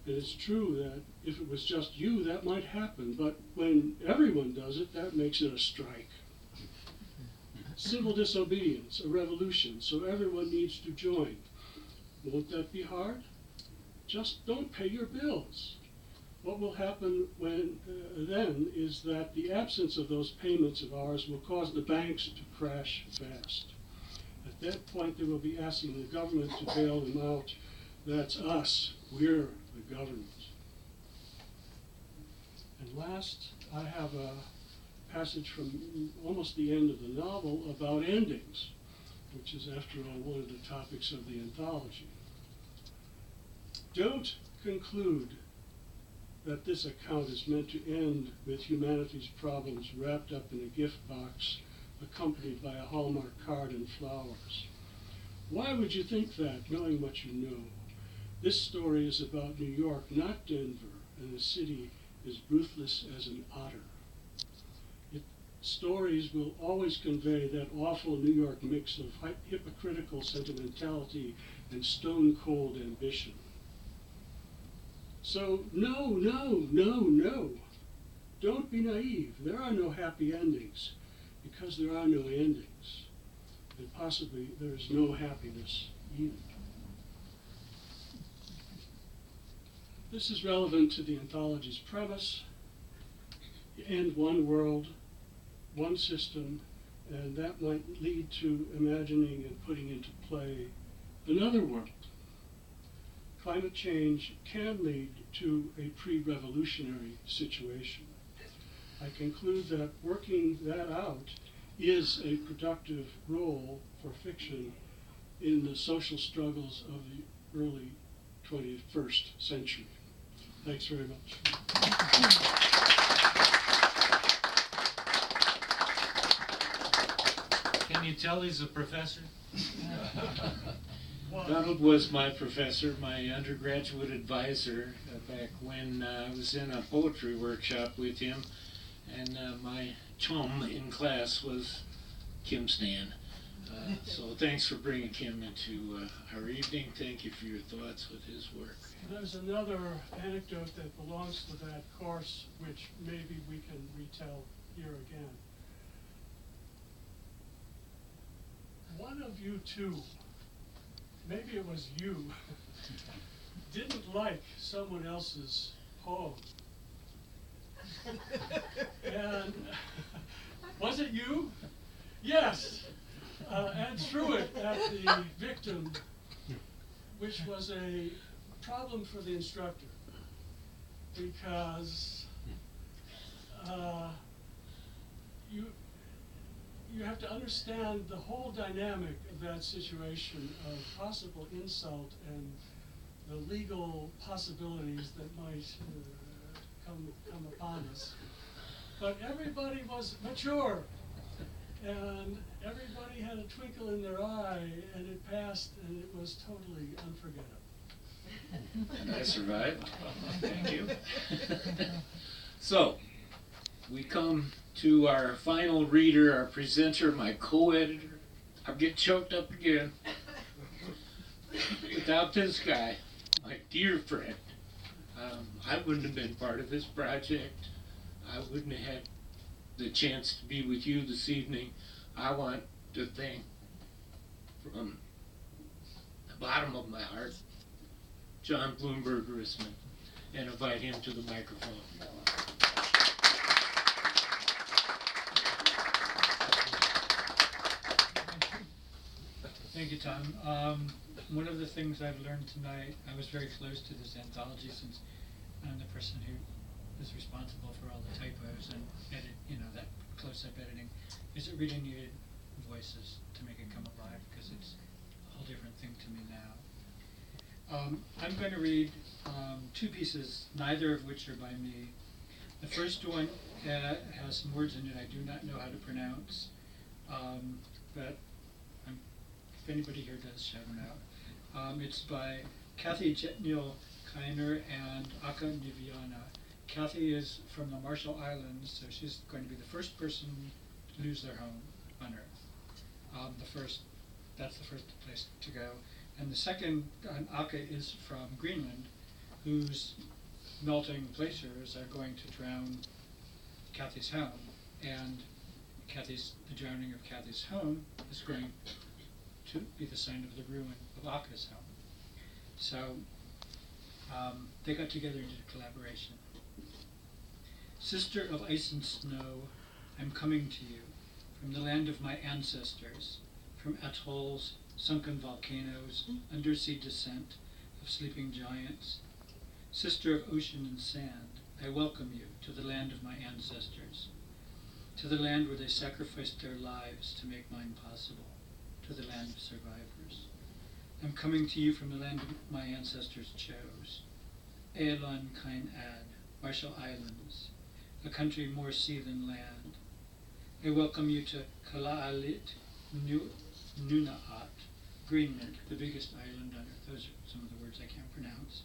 Speaker 8: And it's true that if it was just you, that might happen. But when everyone does it, that makes it a strike. Civil disobedience, a revolution, so everyone needs to join. Won't that be hard? Just don't pay your bills. What will happen then is that the absence of those payments of ours will cause the banks to crash fast. At that point, they will be asking the government to bail them out. That's us. We're the government. And last, I have a passage from almost the end of the novel about endings, which is, after all, one of the topics of the anthology. Don't conclude that this account is meant to end with humanity's problems wrapped up in a gift box accompanied by a Hallmark card and flowers. Why would you think that, knowing what you know? This story is about New York, not Denver, and the city is ruthless as an otter. Stories will always convey that awful New York mix of hypocritical sentimentality and stone-cold ambition. So, no. Don't be naive. There are no happy endings, because there are no endings. And possibly there is no happiness either. This is relevant to the anthology's premise. You end one world, one system, and that might lead to imagining and putting into play another world. Climate change can lead to a pre-revolutionary situation. I conclude that working that out is a productive role for fiction in the social struggles of the early 21st century. Thanks very much.
Speaker 2: Can you tell he's a professor? Donald was my professor, my undergraduate advisor, back when I was in a poetry workshop with him, and my chum in class was Kim Stan. So thanks for bringing him into our evening. Thank you for your thoughts with his work.
Speaker 8: There's another anecdote that belongs to that course, which maybe we can retell here again. One of you two, maybe it was you, didn't like someone else's poem. And was it you? Yes. And threw it at the victim, which was a problem for the instructor, because you have to understand the whole dynamic of that situation of possible insult and the legal possibilities that might come upon us. But everybody was mature, and everybody had a twinkle in their eye, and it passed, and it was totally unforgettable.
Speaker 2: And I survived. Thank you. So, we come to our final reader, our presenter, my co-editor. I'll get choked up again. Without this guy, my dear friend, I wouldn't have been part of this project. I wouldn't have had the chance to be with you this evening. I want to thank, from the bottom of my heart, John Bloomberg-Rissman, and invite him to the microphone.
Speaker 9: Thank you, Tom. One of the things I've learned tonight, I was very close to this anthology since I'm the person who is responsible for all the typos and that close-up editing, is it really needed voices to make it come alive, because it's a whole different thing to me now. I'm going to read two pieces, neither of which are by me. The first one has some words in it I do not know how to pronounce, but if anybody here does, shout them out. It's by Kathy Jetniel Kiner and Aka Niviana. Kathy is from the Marshall Islands, so she's going to be the first person to lose their home on Earth. That's the first place to go. And the second, Aka, is from Greenland, whose melting glaciers are going to drown Kathy's home. And the drowning of Kathy's home is going to be the sign of the ruin of Aka's home. So they got together and did a collaboration. Sister of ice and snow, I'm coming to you from the land of my ancestors, from atolls, sunken volcanoes, undersea descent of sleeping giants. Sister of ocean and sand, I welcome you to the land of my ancestors, to the land where they sacrificed their lives to make mine possible, to the land of survivors. I'm coming to you from the land my ancestors chose, Elan Kain Ad, Marshall Islands, a country more sea than land. I welcome you to Kalaallit Nunaat, Greenland, the biggest island on Earth. Those are some of the words I can't pronounce.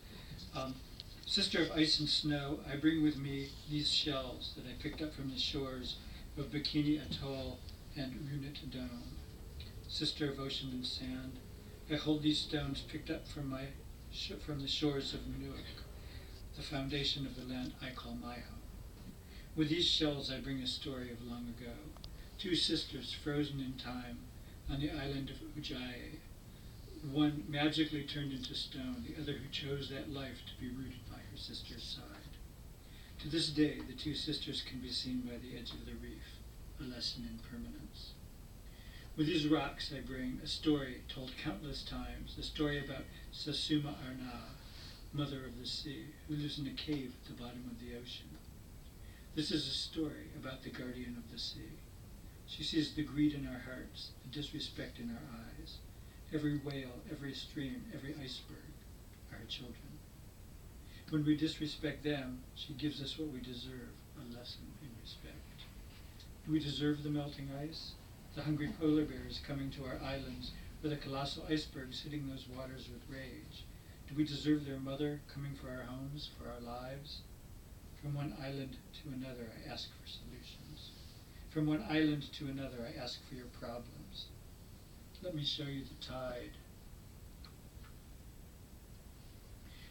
Speaker 9: Sister of ice and snow, I bring with me these shells that I picked up from the shores of Bikini Atoll and Rothenberg-Pasquale. Sister of ocean and sand, I hold these stones picked up from the shores of Nuuk, the foundation of the land I call my home. With these shells I bring a story of long ago, two sisters frozen in time on the island of Ujjayi, one magically turned into stone, the other who chose that life to be rooted by her sister's side. To this day, the two sisters can be seen by the edge of the reef, a lesson in permanence. With these rocks I bring a story told countless times, a story about Sasuma Arna, mother of the sea, who lives in a cave at the bottom of the ocean. This is a story about the guardian of the sea. She sees the greed in our hearts, the disrespect in our eyes. Every whale, every stream, every iceberg are her children. When we disrespect them, she gives us what we deserve, a lesson in respect. Do we deserve the melting ice? The hungry polar bears coming to our islands, or the colossal icebergs hitting those waters with rage? Do we deserve their mother coming for our homes, for our lives? From one island to another, I ask for solutions. From one island to another, I ask for your problems. Let me show you the tide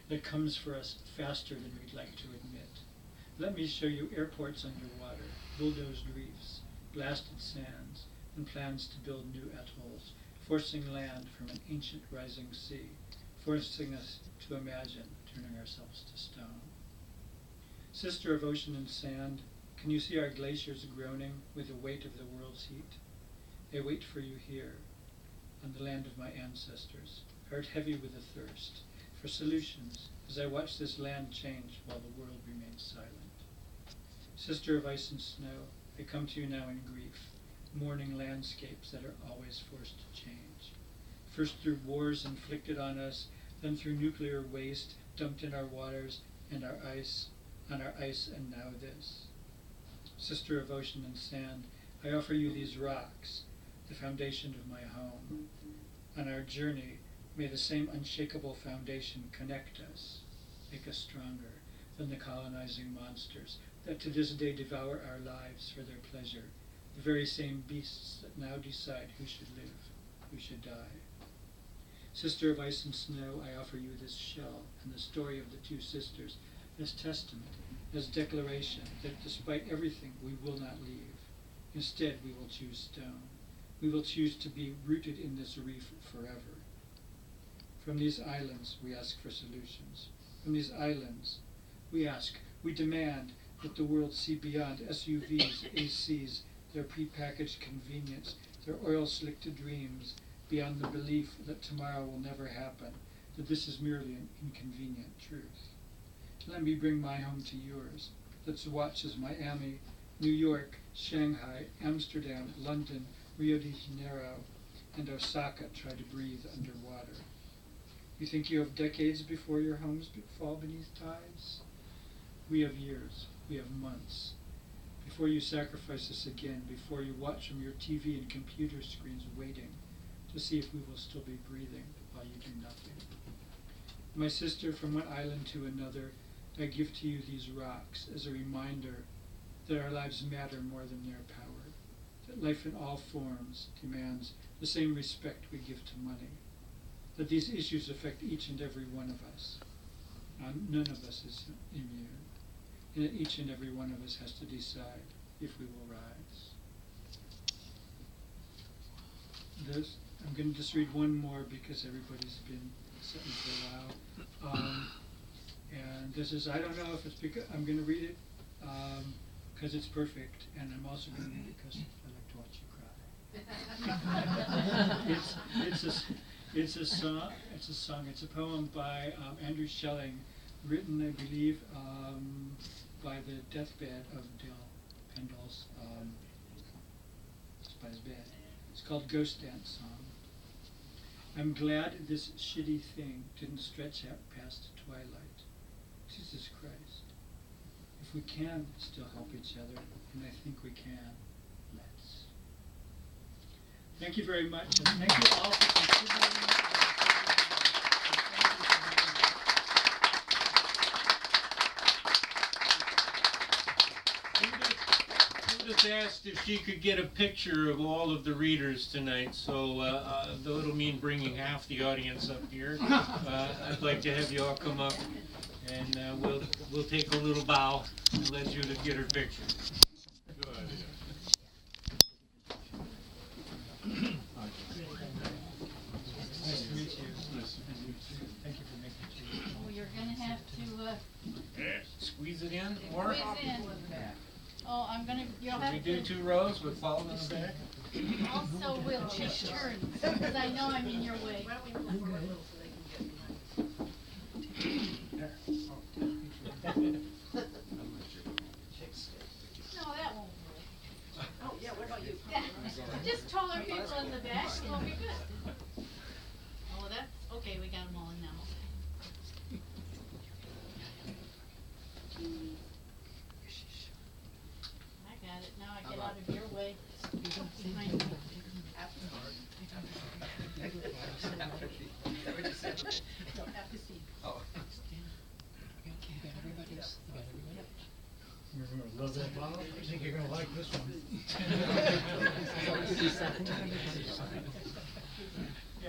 Speaker 9: that comes for us faster than we'd like to admit. Let me show you airports underwater, bulldozed reefs, blasted sands, and plans to build new atolls, forcing land from an ancient rising sea, forcing us to imagine turning ourselves to stone. Sister of ocean and sand, can you see our glaciers groaning with the weight of the world's heat? They wait for you here, on the land of my ancestors, heart heavy with a thirst, for solutions as I watch this land change while the world remains silent. Sister of ice and snow, I come to you now in grief, mourning landscapes that are always forced to change. First through wars inflicted on us, then through nuclear waste dumped in our waters and our ice, on our ice, and now this. Sister of ocean and sand, I offer you these rocks, the foundation of my home. On our journey, may the same unshakable foundation connect us, make us stronger than the colonizing monsters that to this day devour our lives for their pleasure, the very same beasts that now decide who should live, who should die. Sister of ice and snow, I offer you this shell and the story of the two sisters as testament, as declaration that despite everything we will not leave. Instead, we will choose stone. We will choose to be rooted in this reef forever. From these islands, we ask for solutions. From these islands, we ask, we demand that the world see beyond SUVs, ACs, their prepackaged convenience, their oil-slicked dreams, beyond the belief that tomorrow will never happen, that this is merely an inconvenient truth. Let me bring my home to yours. Let's watch as Miami, New York, Shanghai, Amsterdam, London, Rio de Janeiro, and Osaka try to breathe underwater. You think you have decades before your homes fall beneath tides? We have years, we have months. Before you sacrifice us again, before you watch from your TV and computer screens waiting to see if we will still be breathing while you do nothing. My sister, from one island to another, I give to you these rocks as a reminder that our lives matter more than their power, that life in all forms demands the same respect we give to money, that these issues affect each and every one of us. None of us is immune, and that each and every one of us has to decide if we will rise. I'm going to just read one more because everybody's been sitting for a while. And this is, I don't know if it's because, I'm going to read it because it's perfect, and I'm also going to read it because I like to watch you cry. It's a song, it's a poem by Andrew Schelling, written, I believe, by the deathbed of Dale Pendle's, by his bed. It's called Ghost Dance Song. I'm glad this shitty thing didn't stretch out past twilight. Jesus Christ. If we can still help each other, and I think we can, let's. Thank you very much, and thank you all for considering.
Speaker 10: Judith asked if she could get a picture of all of the readers tonight, so though it'll mean bringing half the audience up here, I'd like to have you all come up, and we'll take a little bow and let Judith get her picture.
Speaker 3: Good idea.
Speaker 9: Nice to meet you. Thank you for making it.
Speaker 11: Oh, you're gonna have to
Speaker 10: Squeeze it in, or
Speaker 11: squeeze in. Oh, you'll
Speaker 10: should
Speaker 11: have
Speaker 10: we
Speaker 11: to.
Speaker 10: do 2 rows with Paul in the back?
Speaker 11: Also, we'll take turns, because I know I'm in your way. No, that won't work.
Speaker 5: Oh, yeah, what about you?
Speaker 11: Just taller people in the back, it'll be good. Oh, that's, okay, we got them all in now. I got it, now I get out of your way. Behind me. No, after C.
Speaker 9: You're going to love that bottle? I think you're going to like this one.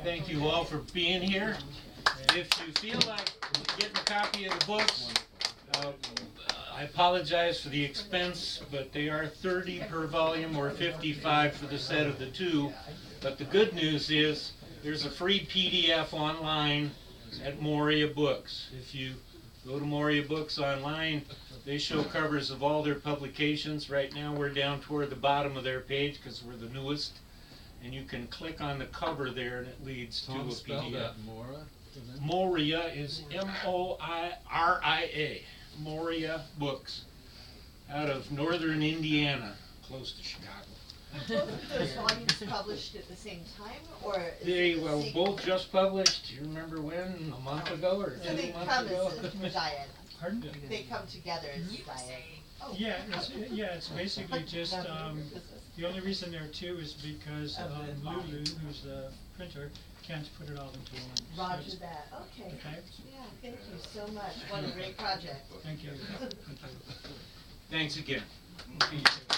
Speaker 10: Thank you all for being here. If you feel like getting a copy of the books, I apologize for the expense, but they are $30 per volume or $55 for the set of the two. But the good news is there's a free PDF online at Moria Books. If you go to Moria Books online, they show covers of all their publications. Right now we're down toward the bottom of their page because we're the newest. And you can click on the cover there and it leads to a PDF. Moria is M-O-I-R-I-A. Moria Books, out of northern Indiana, close to Chicago.
Speaker 12: Both of those volumes published at the same time, or is
Speaker 10: They
Speaker 12: it a
Speaker 10: were
Speaker 12: sequel?
Speaker 10: both just published. Do you remember when? A month ago or
Speaker 12: So they
Speaker 10: 2 months
Speaker 12: come
Speaker 10: ago?
Speaker 12: as a diet.
Speaker 9: Pardon?
Speaker 12: They come together as a diet. Oh.
Speaker 9: Yeah, it's basically just, the only reason there are two is because Lulu, who's the printer, can't put it all into one. So
Speaker 12: Roger
Speaker 9: it's-
Speaker 12: that. Okay.
Speaker 9: Okay.
Speaker 12: Yeah, thank you so much. What a great project.
Speaker 9: Thank you. Thank you.
Speaker 10: Thanks again.
Speaker 9: Thank you.